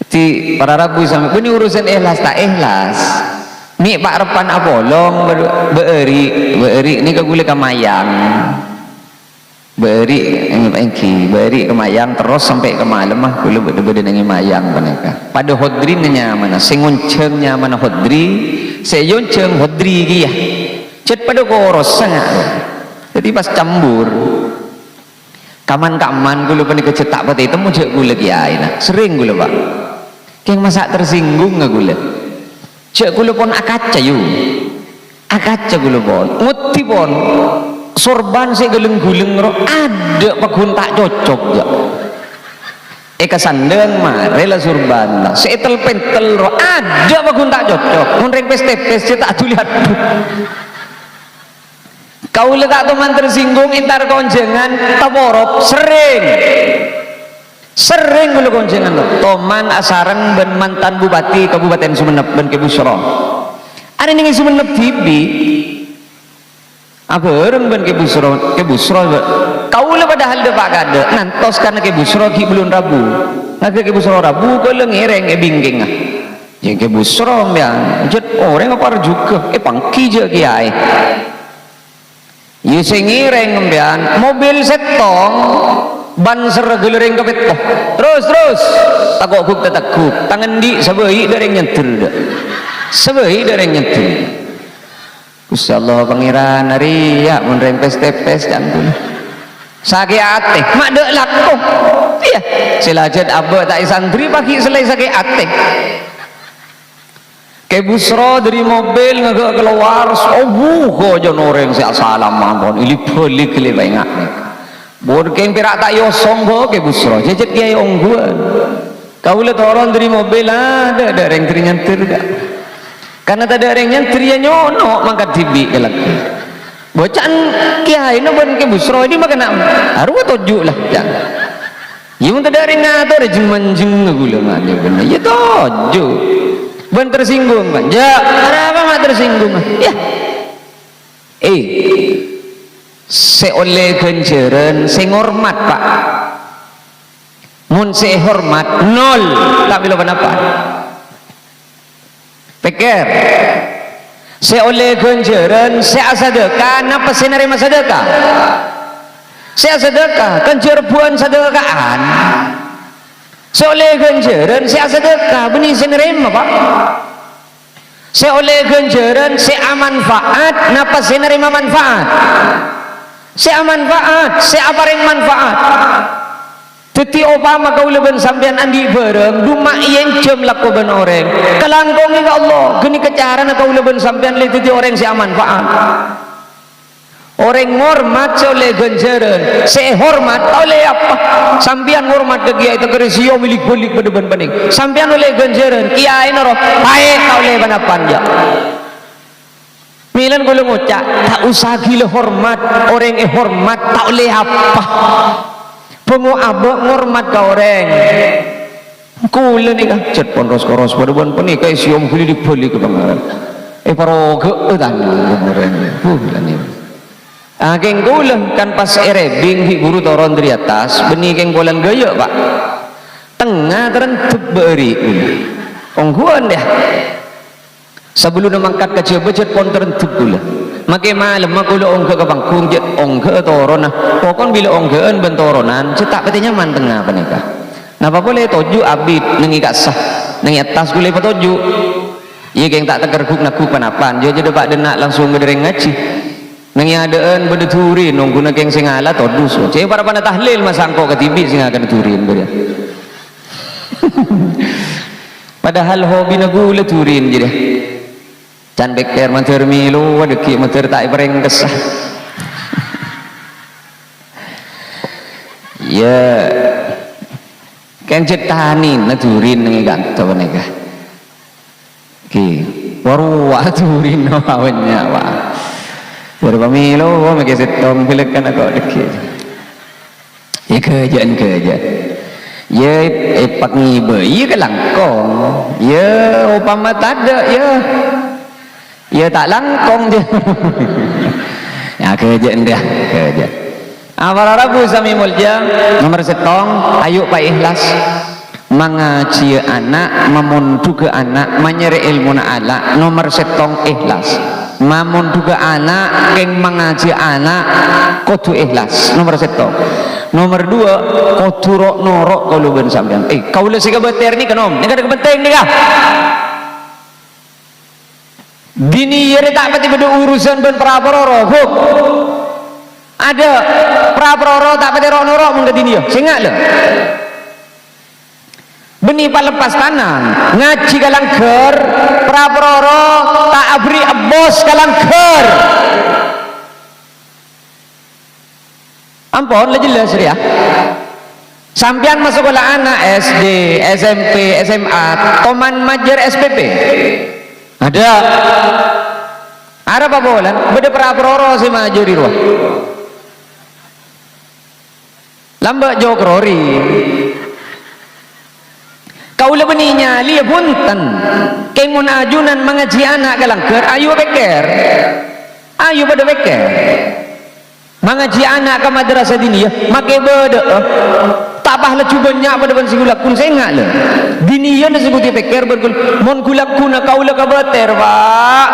Jadi para rabu sampai ini urusan ikhlas tak ikhlas ni pak repan apolong beeri ni kagule kemayang beeri ini pak engki beeri kemayang terus sampai ke malam mah kula beda-beda dengan mayang mereka pada hodri nyaman sengoncengnya mana hodri seyonceng hodri dia cet pada koros sangat jadi pas cambur kaman-kaman gula pani kecetak pati itu mau cek gula kiai nak sering gula pak keng masak tersinggung nggak gula cek gula pon akaca yu akaca gula pon nguti pon sorban si geleng-guleng ro ada pakun tak cocok ya kesandeng mah rela sorban lah setel pentel ro ada pakun tak cocok munreng pes-pes cetak tulihat kau letak teman tersinggung intar konjengan taborop sering gula konjengan lo toman asaran ben mantan bupati Kabupaten Sumeneb ben Kebusro ada ning Sumeneb TV apa orang ben Kebusro kau le padahal de pak gade nantos karena Kebusro ki belum rabu ngaga Kebusro rabu kau le ngereng bingking ah yang Kebusro ya jet orang apa juga pangki je kiai ya sengireng ngembian mobil setong ban sergelering kepet terus takut kuk tetakuk tangan di sebehi dari nyentir sebehi dari nyentir Gusti Allah pangeran hari ya mun rempes tepes kan pun sakit hati mak dek laku iya silajat abah tak santri pagi selai sakit hati Kebusro dari mobil ngagak keluar kok jon orang si salam mampun ili balik li banyak bod keng perak tak yosong kok Kebusro jejet kiai ongguan kau le toron dari mobil ada yang terinyantir dak karena tak ada yang nyantir ya nyono mangkat tibi kelak bocan kiai no ben Kebusro ini makan haru tojuk lah jangan yung tak ada yang ngatur jeng-jeng gula ngade bener ya tojuk ben tersinggung kan ya kenapa mak tersinggung ya seoleh kenjeren sengormat pak mun sehormat nol tak bila apa pikir seoleh kenjeren seasadekah napa senarima sedekah seasadekah kenjerbuan sedekahan seoleh ganjaran si sedekah benih senerima pak seoleh ganjaran si manfaat napa senerima manfaat si manfaat si apareng manfaat teti opama kau leben sampean andi bareng dumak yang jam laku ben orang kelangkong ya Allah geni kecaran kau leben sampean le teti orang si manfaat orang ngormat oleh ganjaran sehormat oleh apa sampian ngormat ke kiai itu kerisio milik balik berdeban bening sampian oleh ganjaran kiai noro baik oleh banapan ya milan gue ngucap tak usah gila hormat orang hormat tak oleh apa pengu abak ngormat ke orang kula nih kan cet ponros koros berdeban bening kayak siom kuli dibalik ke pangaran paroge tanya orang nih keng gulang kan pas erebing hi guru toron dari atas benih keng bolan gaya pak tengah terentep beri ongguan deh sebelum mangkat ke cebejet pon terentep gula makai malam makula ongke ke bangkung jet ongke toron pokon bila ongkean bentoronan cetak petinya man tengah panika napa boleh toju abid nengi kasah nengi atas gula patoju iya keng tak tegerguk naku panapan jadi pak denak langsung ngedereng ngaji nengiadaan berdeturin nunggu nakeng singala todus cek para pana tahlil masangko ketibi sing akan turin beria padahal hobi nagula turin jadi can beker mater milu wadeki mater tak bereng kesah ya kan cetani naturin nengi ganto nega ki waru turin awalnya wah baru pemilu, mungkin setong pilihkan aku deket. Ya kerjaan. ya pak ngibe iya ke langkong ya upama tak ada ya tak langkong dia ya kerja dia kerja para Rabu sami mulja nomor setong ayo pak ikhlas mengaji anak memundu ke anak menyeri ilmu na ala nomor setong ikhlas mamun juga anak keng mengaji anak kudu ikhlas nomor setong nomor dua kudu rok norok kalau ben sampean kau le siga beter ni kanom ni kada penting ni kah dini yere tak pati beda urusan ben praproro huk ada praproro tak pati rok norok mun dini yo singa le beni palepas tanam ngaji kalang ker praproro tak abri abos kalang ker ampun le jelas ya sampean masuk sekolah anak SD SMP SMA toman majer SPP ada apa bolan beda praproro si majuri ruah lambak jokrori kau lebeninya liya punten kengun ajunan mengaji anak kalangker ayu beker ayu pada beker mengaji anak ke madrasah dini ya make beda tabah le cuba nyak pada ban sigulak kun sengak le dini ya disebut beker bergul mon gulak kuna kau le kabater pak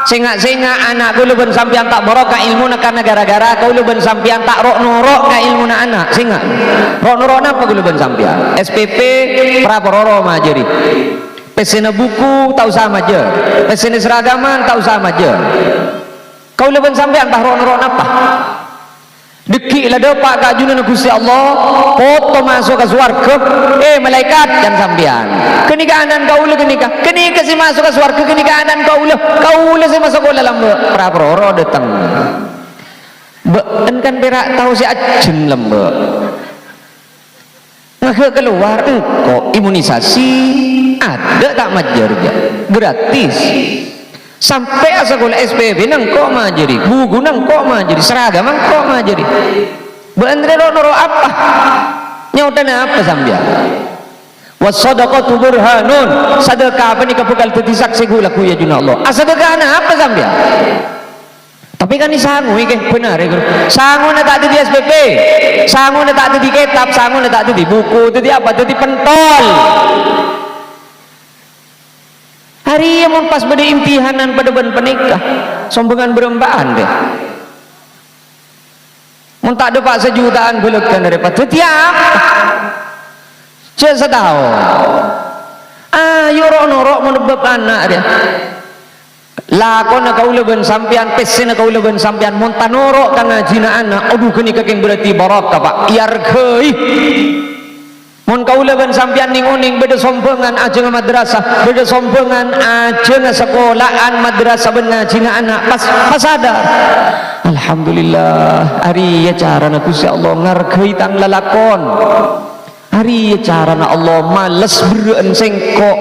sengak-sengak anak kau le ban sampean tak borok ka ilmu na karena gara-gara kau le ban sampean tak rok norok ka ilmu na anak sengak rok norok napa kau le ban sampean SPP praproro majeri pesena buku tak usah majer pesena seragaman tak usah majer kau le ban sampean tak rok norok napa dekik lah depak kajunan Gusti Allah foto masuk ke swarga malaikat dan sampean kenikahan kau le kenika si masuk ke swarga kenikahan kau le si masuk ke dalam praproro datang beun kan berak tahu si ajen lembe ngake keluar kok imunisasi ada tak majer gratis sampai sekolah SPB nang kok majeri buku nang kok majeri seragam nang kok majeri beandre noro apa nyautan apa sambil wasadaqatu burhanun sedekah apa ni kapukal tadi saksi gula ku ya juna Allah sedekah apa sambil tapi kan ni sangu ke benar ya sangu na tak ada di SPP sangu na tak ada di kitab sangu na tak ada di buku itu apa itu pentol hari yang pas pada imtihanan pada ban penikah sombongan berembaan deh mun tak ada pak sejutaan belekan daripada tiap cek setahun ayo rok norok menebak anak dia lakon kau leben sampian pesin kau leben sampian mun tanorok kana jina anak aduh kini kakeng berarti barakah pak iargei mun kau leben sampian ning uning beda sombongan ajeng madrasah beda sombongan ajeng sekolahan madrasah benajina anak pas sadar alhamdulillah hari ya carana Gusti Allah ngargei tang lalakon hari ya carana Allah males beren sengkok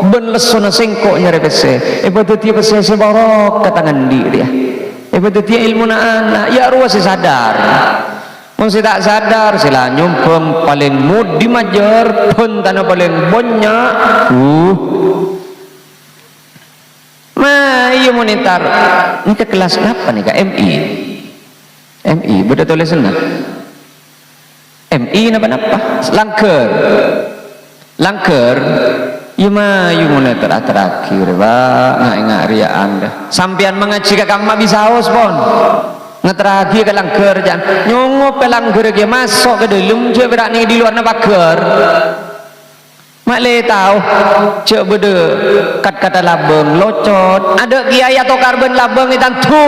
ben lesona sengkok nyare pese betul dia pese sebarok katangan dia betul dia ilmu na anak ya ruas sadar masih tak sadar sila nyumpeng paling mud di majer pun tanah paling banyak iya monitor ini ke kelas apa nih kak MI beda tulis senang MI napa langker iya mah iya monitor terakhir pak nggak ria anda sampian mengaji ke kamar bisa haus pon ngeteragi ke langker jangan nyunggup ke langker dia masuk ke dalam cek berak ni di luar nak pagar mak le tahu cek beda kat kata labeng locot ada kiai atau karbon labeng ni tentu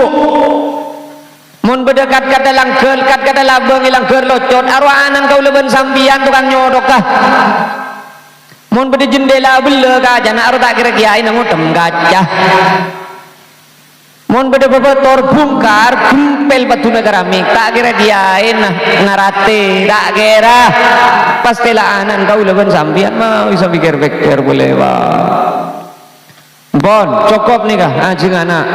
mun beda kat kata langker kat kata labeng ni langker locot arwah anan kau leben sambian tukang nyodok kah mun beda jendela bela kah jangan arwah tak kira kiai namun tem gajah mun beda bebetor bungkar gempel batu keramik tak kira diain ngarate tak kira pastilah anan kau leben sambian mau bisa pikir-pikir boleh pak bon cukup nih kah ajeng anak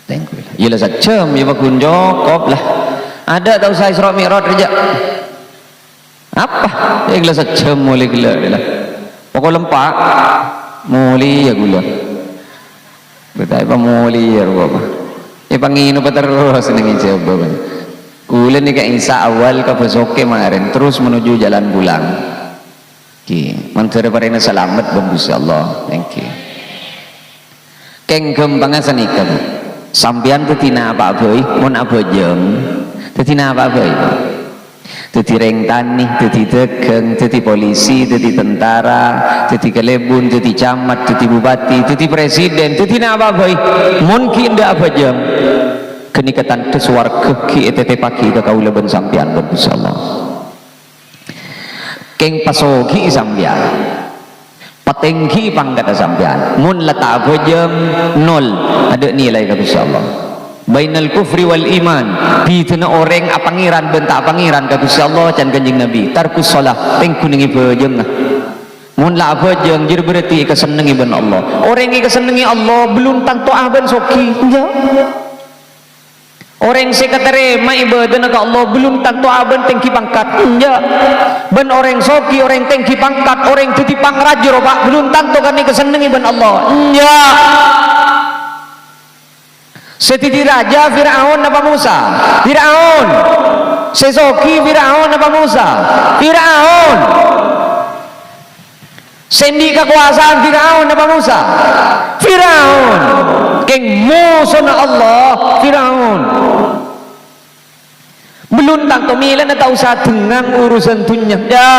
thank you iyalah sejam ya pak kunjo cukup lah ada tak usah Isra Mi'raj aja apa ikhlas saja mulai gila lah pokok lempak mulai ya gula betul apa mulai ya apa pangino pa terus nang coba kan gula ni ka isa awal ka besok kemarin terus menuju jalan pulang mantara pa rin na salamat Gusti Allah thank you keng gempangasan ikan sampian tu tina apa boy mon apa jam tu tina apa boy tu reng tani tu degeng tu polisi tu tentara tu kelebun tu camat tu bupati tu presiden tu tina apa boy mon ki ndak apa jam kenikatan tu swarga ki etete pagi ka kaula ben sampian Gusti Allah keng pasogi sampian patenggi pangkat sampean mun letak bojem nol ada nilai ka Gusti Allah bainal kufri wal iman bituna orang apangiran bentak pangiran ka Gusti Allah can kanjing Nabi tarkus shalah teng kuningi bojem nah mun la bojem jir berarti kesenengi ben Allah orang yang kesenengi Allah belum tantu ben soki ya orang sekatare mai badan ka Allah belum tentu aben tengki pangkat ya ben orang soki orang tengki pangkat orang tuti pangrajo Pak belum tentu kan kesenengi ben Allah ya setiti raja Firaun apa Musa Firaun sesoki Firaun apa Musa Firaun sendi kekuasaan Firaun apa Musa Firaun keng musuh Allah Firaun belum tanto milan na tahu sa dengan urusan dunia ya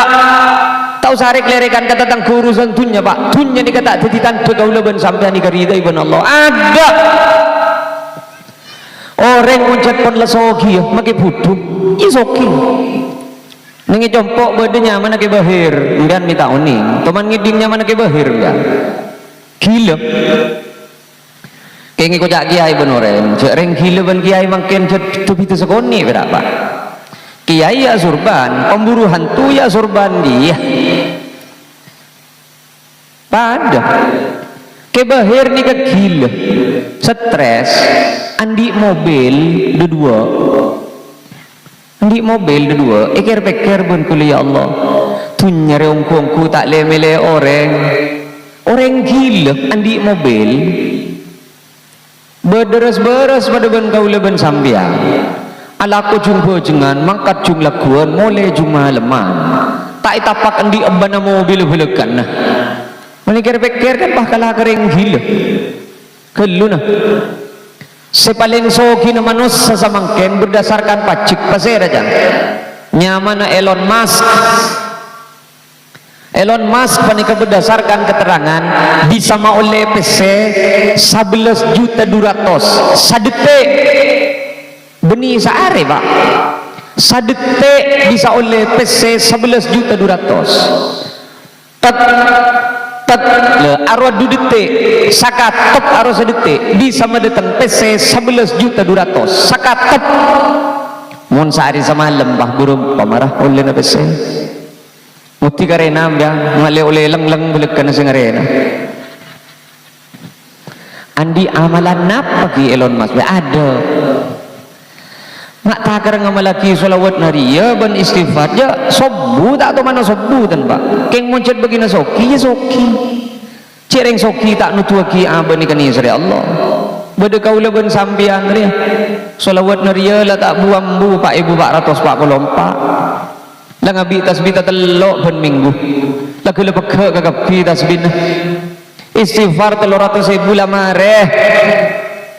tahu sare klerekan kata tentang urusan dunia Pak dunia ni kata tititan pegaula ben sampai ni karida ibn Allah ada orang uncap pun lesogi make butuh isoki nengi jompok bedenya mana ke bahir enggak minta uning teman ngidingnya mana ke bahir enggak gila kengi ko jak kiai benoren cereng gila ben kiai mangken tu itu sekoni berapa kiai ya surban pemburu hantu ya surban dia pada ke bahir ni ke gila stres andi mobil dua andi mobil dua ekir peker pun kuliah Allah tunya reongku tak lemele orang gila andi mobil berderes-beres pada ben kaula ben sambiang alaku jumpa jengan mangkat jumlah kuan mulai jumlah lemah tak itapak andi abana mobil belekan nah menikir-pikir kan bakal kering gila kelu nah sepaling sogi na manusia samangken berdasarkan pacik pasir aja nyaman Elon Musk panika berdasarkan keterangan disama oleh PC 11.200.000 sadetik benih saare Pak sadetik bisa oleh PC 11.200.000 tet le arwah 2 detik sakat tep arwah sedetik bisa mendatang PC 11.200.000 sakat tep mun sehari semalam bah burung pamarah oleh na PC muti karena dia ngale oleh leng belekan sengarena andi amalan napa ki Elon Musk ada mak takar ngamalaki solawat nariya ban istighfar ya sobu tak tahu mana sobu tan Pak keng muncet begina soki ya soki cereng soki tak nutua ki aban ikan isri Allah bade kaula ben sampian dia solawat nariya la tak buang bu Pak Ibu 444 lang abi tasbih telok ben minggu lagu lepek kagap ki tasbih istighfar 300.000 lamare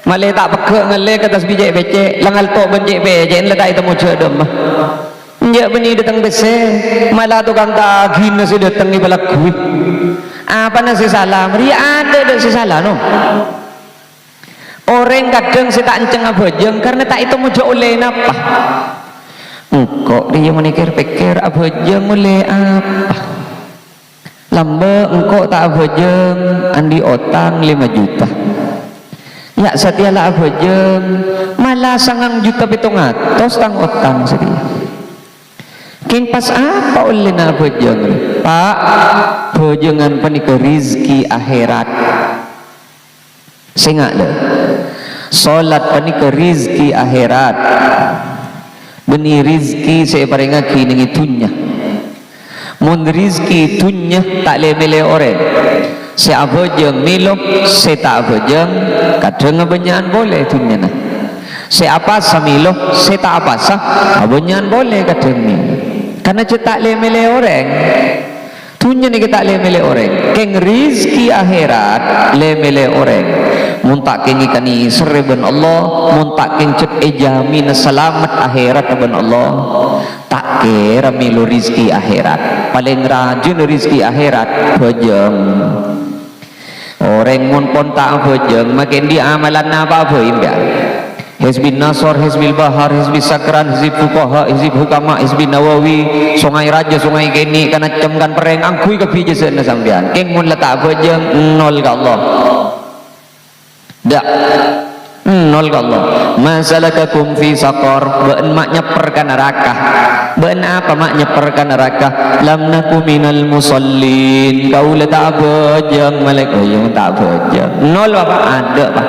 male tak peke ngale ke tasbih jek becek langal tok ben jek becek la tak itu mojo dem njek beni datang bese malah tukang tagih nasi datang ni balak kui apa nasi salah ri ada dak si salah no orang kadang si tak enceng abajeng karena tak itu mojo oleh napa engkau dia menikir pikir abajeng oleh apa lamba engkau tak abajeng andi otang 5 juta ya setialah abajeng malah 9 juta 700 tang otang sedia king pas apa oleh na abajeng Pak bajengan panika rizki akhirat singak le salat panika rizki akhirat beni rizki saya paringa ki ning itunya mun rizki dunya tak le milih orang si apa jeng milok si tak apa jeng kadang abenyan boleh dunya nah si apa samilok si tak apa sah abenyan boleh kadang ni karena tak le milih orang dunya ni kita le milih orang keng rizki akhirat le milih orang mun tak keng ikani serben Allah mun tak keng cet jamin selamat akhirat ben Allah tak kira milu rizki akhirat paling rajin rizki akhirat bejeng orang mun pon tak bejeng makin dia amalan apa imba Hizbin Nasr, Hizbil Bahar, Hizbil Sakran, Hizib Fuqaha, Hizib Hukama, Hizbin Nawawi, Sungai Raja, Sungai Geni, karena cemkan pereng angkui ke pijak sana sambian. Keng mun letak bejeng nol ke Allah. Dak nol ke Allah. Masalakakum fi saqar, beun mak nyeper ka neraka. Beun apa mak nyeper ka neraka? Lam naku minal musallin. Kau letak bejeng malaikat yang tak bejeng. Nol apa ada pak.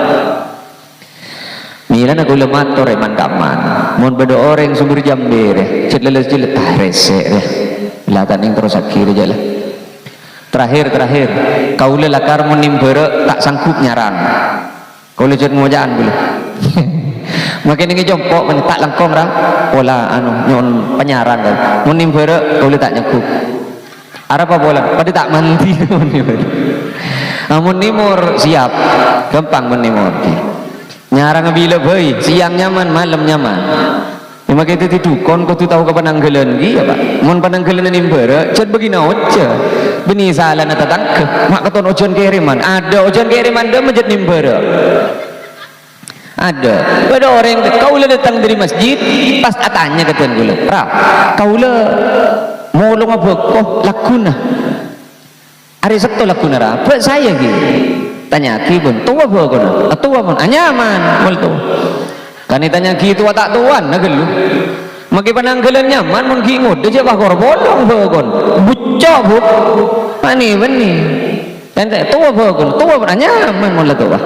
Mila nak gula mator eman kaman, mun beda orang sumber jam dere, cedleles cilet rese deh, belakang yang terus akhir aja lah. Terakhir, kau le lakar mun nimbere tak sanggup nyarang, kau le ced ngojaan gula. Makin ini jompok men tak langkong ra, pola nyon penyaran dah. Mun nimbere kau le tak nyakup. Apa bola? Pada tak mandi mun nimbere. Mun nimur siap, gampang mun nimur. Nyarang bila bayi siang nyaman malam nyaman cuma kita tidur kon kau tu tahu ke penanggalan lagi apa mun penanggalan ni bera ced begini oja beni salah nak tatang ke mak keton ojon kiriman ada ojon kiriman dia menjadi nimbera ada pada orang kau le datang dari masjid pas tanya keton gula pra kau le mau lu ngabekoh lakuna hari Sabtu lakuna ra buat saya gitu tanya ki pun tua apa kono tua pun nyaman mul tu kan tanya ki tua tak tuan na gelu magi pananggalan nyaman mun ki ngod je bah kor bolong ba kon bucok bu ani beni ente tua apa kono tua pun nyaman mul tu bah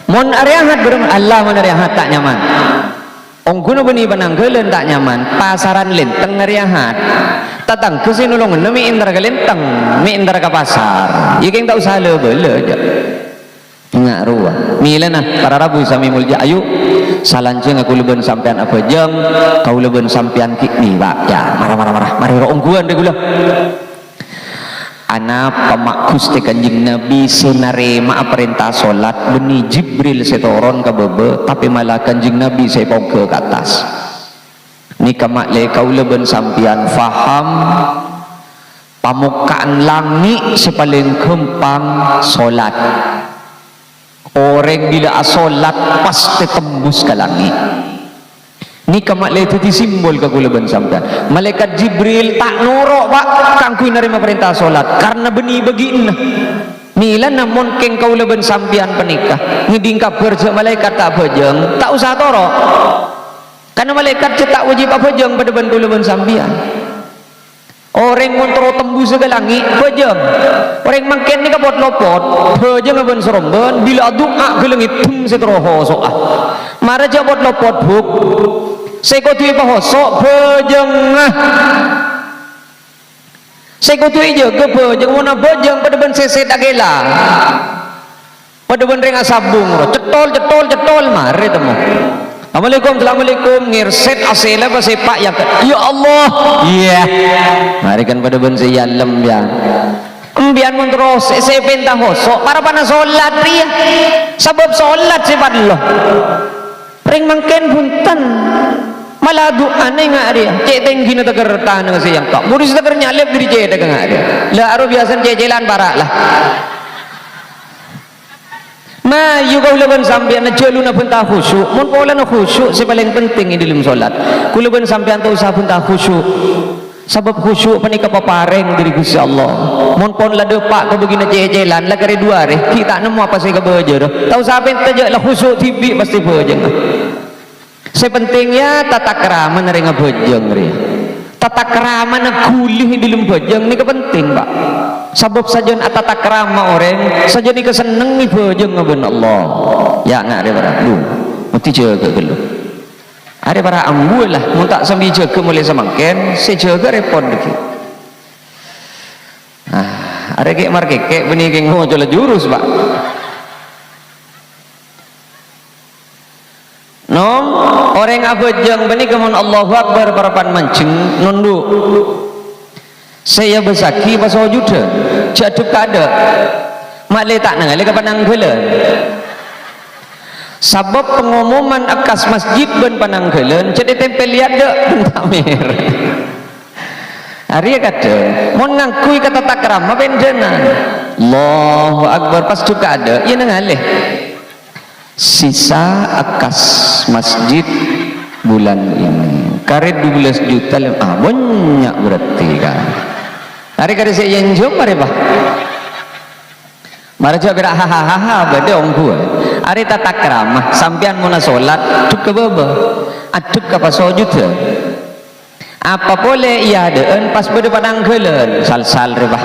mun ariahat berem Allah mun ariahat tak nyaman ong kuno beni pananggalan tak nyaman pasaran lenteng ariahat tatang kesinulungan mi indra ka lenteng mi indra ka pasar iking tak usah le bele aja ngak ruah mila nah para rabu sami mulja ayu salanceng aku leben sampean apa jam kau leben sampean ki ni pak ya marah mari ro ongguan de gula ana pamakus te kanjing nabi senare ma perintah salat beni Jibril setoron ka bebe tapi malah kanjing nabi saya pongke ke atas ni kamak le kau leben sampean faham pamukaan langit sepaling kempang salat orang bila solat pasti tembus ke langit ni kamak le itu simbol ke kulaban sampean malaikat Jibril tak norok pak kangkui nerima perintah solat karena beni begini nila namun keng kaulaban sampean penikah ngidingkap kerja malaikat tak bejeng tak usah torok karena malaikat cetak wajib apa jeng pada kulaban sampean orang montro tembus ke langit bejeng orang makin ni kabot lopot bejeng aban seromben bila doa ke langit tum setroho soah mara jabot lopot buk sekotui bahosok bejeng sekotui je ke bejeng mana bejeng pada ben seset agela pada ben renga sabung cetol mari temu Assalamualaikum ngirset asela ba sepak ya Allah iya mari kan pada ben sayalem ya embian mun terus sepen ta hosok para pana salat ria sebab salat sifat Allah ring mangken punten malah doa ngak dia cek tenggi na teger tanang sayang tak muris teger nyalep diri cek teger ngak dia la aro biasa cecelan barak lah ma yuga ulaban sampean na jaluna pun tak khusyuk mun pola na khusyuk si paling penting di dalam solat kulaban sampean tak usah pun tak khusyuk sebab khusyuk panik papareng diri Gusti Allah mun pon la depak ke begina cecelan la kare dua re kita nemu apa sih ke bejer tahu sampean tajak la khusyuk tibi pasti bejeng sepentingnya tata krama nering bejeng re tata krama na kulih di dalam bejeng ni kepenting pak sebab saja tata krama orang saja ni keseneng ni bejeng ngaben Allah ya ngak ada para lu mesti jaga gelu ada para ambu lah mun tak sambil jaga mulai semangken saya jaga repot dikit Ada kek mar kek beni keng ho jola jurus pak. Nom orang abejeng beni kemun Allahu Akbar parapan mancing nunduk. Saya bersaki pasal juta. Jatuh kada. Mak le tak nang le kapanang geuleun. Sabab pengumuman akas masjid ben panang geuleun jadi tempel liat dek ben tamir. Hari kata, mon ngangkui kata takram, apa endana? Allahu Akbar pas juga ada, ia nengalih. Sisa akas masjid bulan ini, karet 12 juta banyak berarti kan. Hari kata saya yang jom, mari bah. Mari coba berak hahaha, bade orang gua. Hari takram, sampian muna solat, tuk ke baba, aduk ke pasal juta. Apa boleh ia adaan pas pada padang geuleun sal-sal rebah.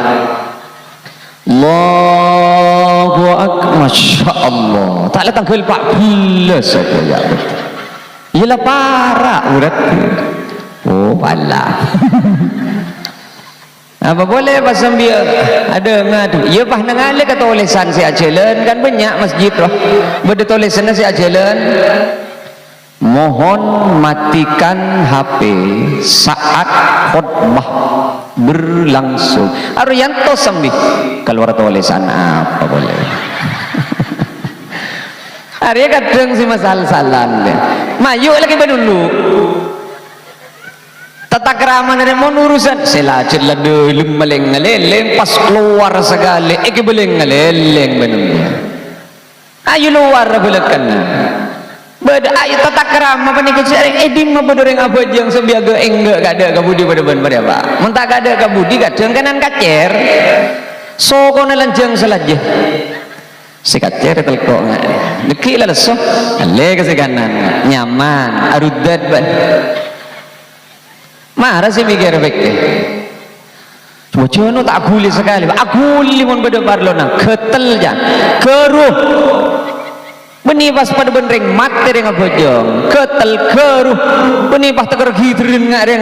Allahu akbar, masyaallah. Tak letang geul 14 apa ya betul. Ialah parah berarti. Oh pala. Apa boleh pas sambil ada ngadu. Ya pah nangale kata tulisan si aceleun kan banyak masjid roh. Beda tulisan si aceleun. Mohon matikan HP saat khutbah berlangsung. Arianto sambil keluar tulisan apa boleh. Hari kadang si masal-salan deh. Mayu lagi dulu. Tata kerama dari mon urusan selacit ladu maleng ngaleleng pas keluar segala beleng ngaleleng benunya. Ayo luar belekan. Beda ayat tata kerama panik kecering edim apa doreng apa yang sebiaga enggak kada kabudi pada ban pada apa mentah kada kabudi kadang kanan kacer so kono lanjang selajah si kacer telko nggak dekil lah so ale ke kanan nyaman arudat ban marah si mikir beke cuaca tak guli sekali aguli mon pada parlona ketel jan keruh benih pas pada benring mati dengan bojong ketel keruh benih pas teker hidrin ngari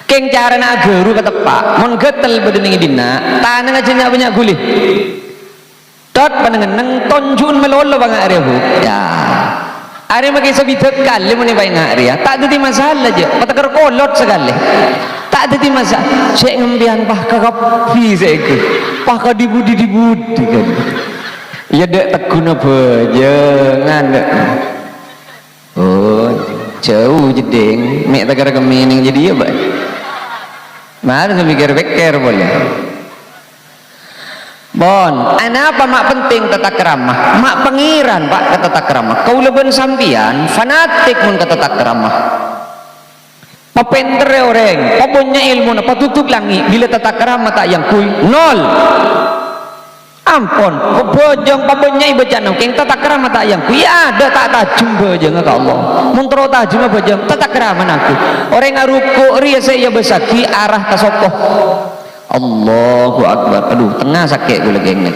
keng cara nak geru kata pak mon ketel bedening dina tanah ngajenya banyak guli tot panengeneng tonjun melolo bang ngari ya hari makin sebidak kali meni bayi ngari ya tak ada masalah aja pateker kolot sekali tak ada masalah saya ngembian pah kakapi saya ke pah kadibudi kan ya dek tekuna bejengan dek. Oh jauh jeding mek takar kemining jadi ya pak mana semikir beker boleh bon apa mak penting tata keramah mak pengiran pak kata tata keramah kau leben sampian fanatik mun kata tata keramah papenter orang papunya ilmu na patutup langi bila tata keramah tak yang kui nol ampun bojong papunya ibu janam keng tata kerama tak yang ku ya ada tak tajam bojong ke Allah muntro tajam bojong tata kerama aku orang ngaruku ria saya besaki arah ke sokoh Allahu Akbar aduh tengah sakit gula geng ni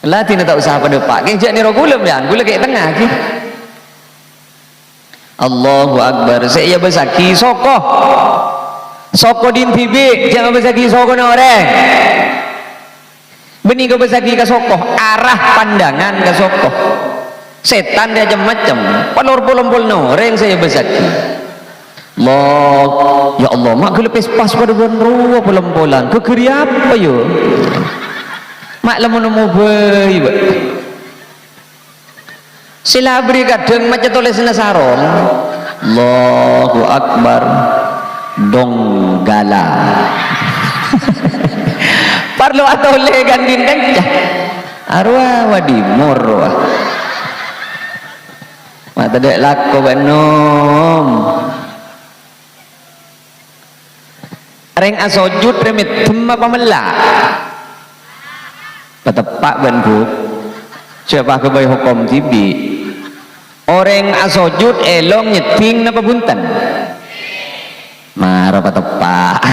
lah tidak tak usah pada pak keng jak ni rogulam ya gula kayak tengah ki Allahu Akbar saya besaki sokoh din tibi jangan besaki sokoh na orang benih ke besaki ke sokoh arah pandangan ke sokoh setan dia macam palor polompol no orang saya besaki Allah ya Allah mak kelepes pas pada bonro polompolan kekeri apa yo mak lemu nemu bayi sila beri kadang macam tulis nasarong Allahu Akbar donggala parlo atau legan din kancah arwah wadimur mata dek lako benom reng asojud remit thumma pamela patepak banbuk siapa kebai hukum tibi orang asojud elong nyeting napa buntan marah patepak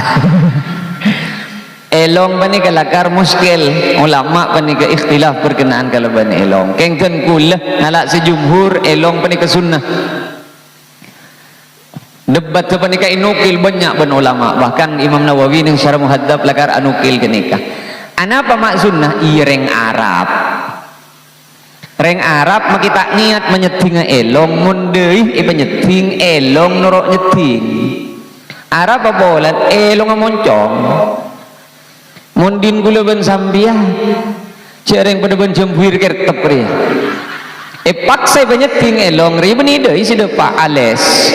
elong bani kelakar muskil ulama bani ke ikhtilaf berkenaan kalau bani elong kengken kulah nalak sejumhur elong bani ke sunnah debat sepanika inukil banyak ben ulama, bahkan Imam Nawawi ning Syarah Muhadzab lakar anukil kenika. Anapa maksudna ireng Arab? Reng Arab makita niat menyeding elong mundeui penyeding elong norok nyeding. Arab abolan elong moncong. Mundin kula ben sambiah. Cereng pada ben jembuir kertep ria. Paksa penyeding elong ri beni deui sidepa ales.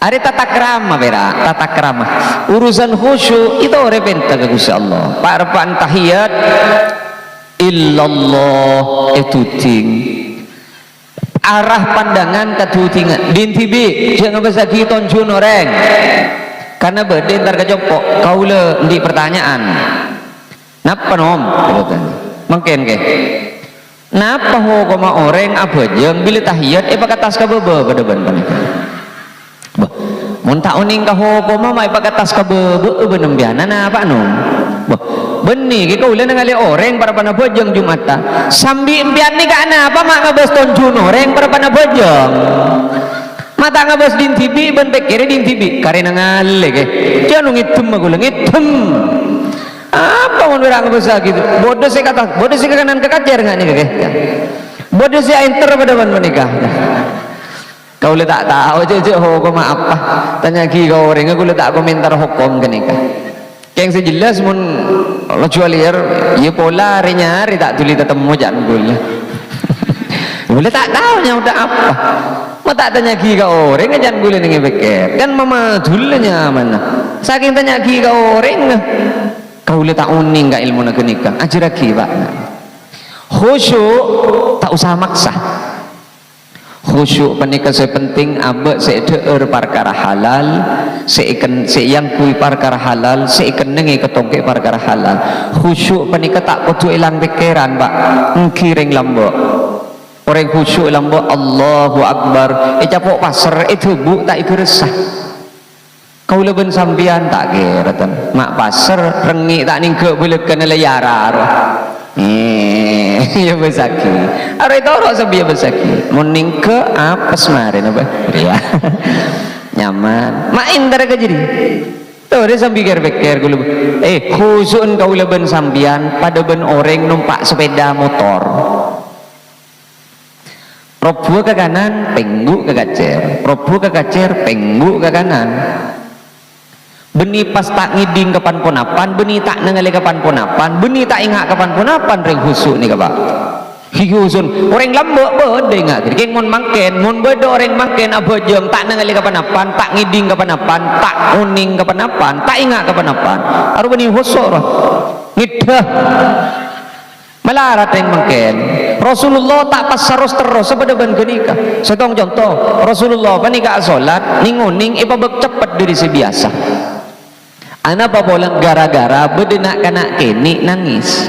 Ada tata krama bera, tata krama. Urusan khusyuk itu ore benta ke Gusti Allah. Parpaan tahiyat illallah itu ting arah pandangan katutingan din tibi jangan besar kita jun orang karena berde ntar kejopok kaula di pertanyaan napa nom mungkin ke napa ho koma orang apa jeng bila tahiyat pakatas ka bebe pada ban bah mun tak uning ka ho koma mai pakatas ka bebe benem biana apa nom bah benih kau ulah ngali orang para pana bojong Jumata sambil impian ni kana apa mak ngabas tonjun orang para pana bojong mata ngabas din TV ben pekere din TV karena ngale ke jangan ngitem aku ngitem apa mun berang ngabas gitu bodoh saya kata bodoh saya kanan ke kacer ngani ke bodoh saya enter pada ban menikah kau le tak tahu je hukum apa tanya ki kau orang aku le tak komentar hukum kenikah yang sejelas mun kecuali ya pola nyari tak tuli tetemu jangan gula boleh tak tahu nya udah apa mau tak tanya ki ke orang jangan gula nih beker kan mama dulunya mana saking tanya ki ke orang kau le tak uning ke ilmu nak nikah ajar ki pak khusyuk tak usah maksa khusyuk panika sepenting abek seeder perkara halal seikan yang kui perkara halal seikan nengi ketongke perkara halal khusyuk panika tak kudu ilang pikiran pak ngkireng lambok orang khusyuk lambok Allahu Akbar capok pasar itu bu tak ikut resah kau leben sambian tak geratan mak pasar rengi tak ningke belekan layara ya besaki ada itu orang sebiar besaki muning ke apa semarin apa ya nyaman main dari kejadi tuh dia sambil pikir gue khusun kau leben sambian pada ben orang numpak sepeda motor robu ke kanan penggu ke kacer robu ke kacer penggu ke kanan beni pas tak ngiding kapan ponapan beni tak nengali kapan ponapan beni tak ingat kapan ponapan reng khusuk ni kapak higusun orang lambok bode ingat keng mon mangken mon bode orang mangken abojong tak nengali kapan apan tak ngiding kapan apan tak uning kapan apan tak ingat kapan apan aru beni khusuk roh ngidah melarat yang mangken Rasulullah tak pas terus sepada ban kenika setong contoh Rasulullah panika salat ninguning ipabek cepat diri sebiasa anak pabolang gara-gara bedenak kanak kini nangis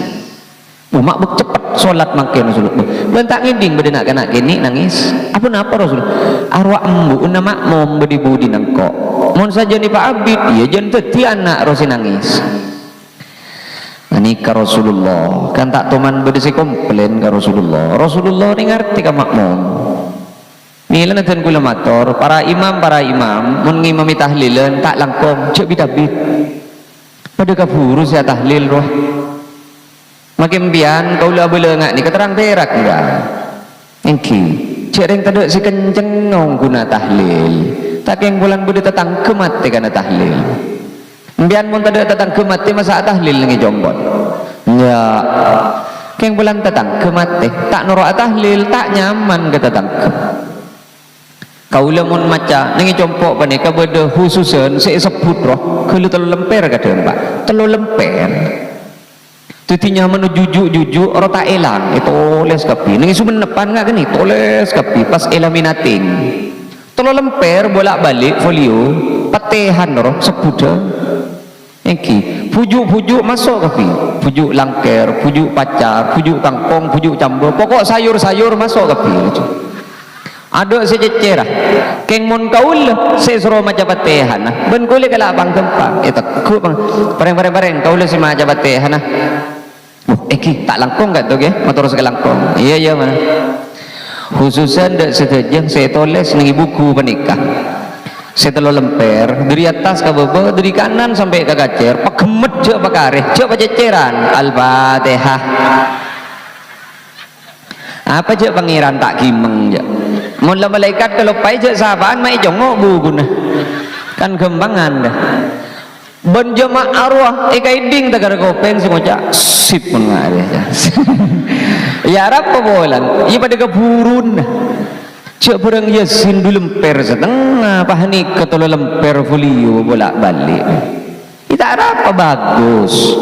mak buk cepat solat makin Rasulullah bentak ngiding bedenak kanak kini nangis apa Rasulullah arwah embu nama mom bedi budi nangkok mon saja ni Pak Abid iya jan teti anak rosi nangis nikah Rasulullah kan tak teman berdisi komplain ke Rasulullah ni ngerti ke makmum nila nanti kula mator para imam mun ngimami tahlilan tak langkong cek bidabit pada kaburu saya tahlil roh makin bian kau lah belengak ni keterang terak enggak engki cek reng taduk si kenceng nong guna tahlil tak yang bulan budi tetang kemati karena tahlil bian mun taduk tetang kemati masa tahlil lagi jombon ya keng bulan tetang kemati tak norok tahlil tak nyaman ke tetang kau lemon maca nengi compok panika beda khususan sebut roh kalau terlalu lemper kata mbak terlalu lemper tetinya menuju jujuk orang tak elang itu oles kapi nengi sumenepan nggak gini oles kapi pas elaminating terlalu lemper bolak balik folio patehan roh sebut engki pujuk masuk kapi pujuk langker pujuk pacar pujuk kangkong pujuk campur pokok sayur masuk kapi ada sejecerah keng mon kaul sesro maca patehan ben kule kala bang tempat itu ku bang bareng kaul si maca patehan eki tak langkong kat tu ke motor sekali langkong iya mana khususnya ndak setejeng saya tulis ning buku penikah saya telo lemper dari atas ke bawah dari kanan sampai ke kacer pagemet je pakareh je paceceran Al-Fatihah apa je pangeran tak gimeng je mula malaikat kalau pai je sahabaan mai jongo buguna kan gembangan dah ben jemaah arwah ikaiding tagar kopeng sengoca sip pun ngare ya rap bolan ieu pada keburun cek berang yasin du lemper setengah pahani ketolo lemper folio bolak-balik kita apa bagus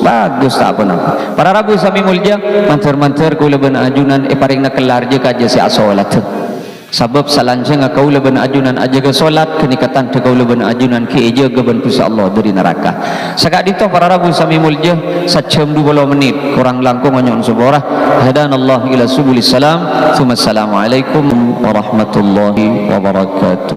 tak apa para rabu sami mulja manter-manter kula ben ajunan paringna kelar je kaja si salat sabab salanceng kau leben ajunan aja ke solat kenikatan te kau leben ajunan ki eja ke ben Gusti Allah dari neraka sakak dito para rabu sami mulja sacem 20 menit kurang langkung nyon suborah hadanallahu ila subulis salam thumma assalamu alaikum warahmatullahi wabarakatuh.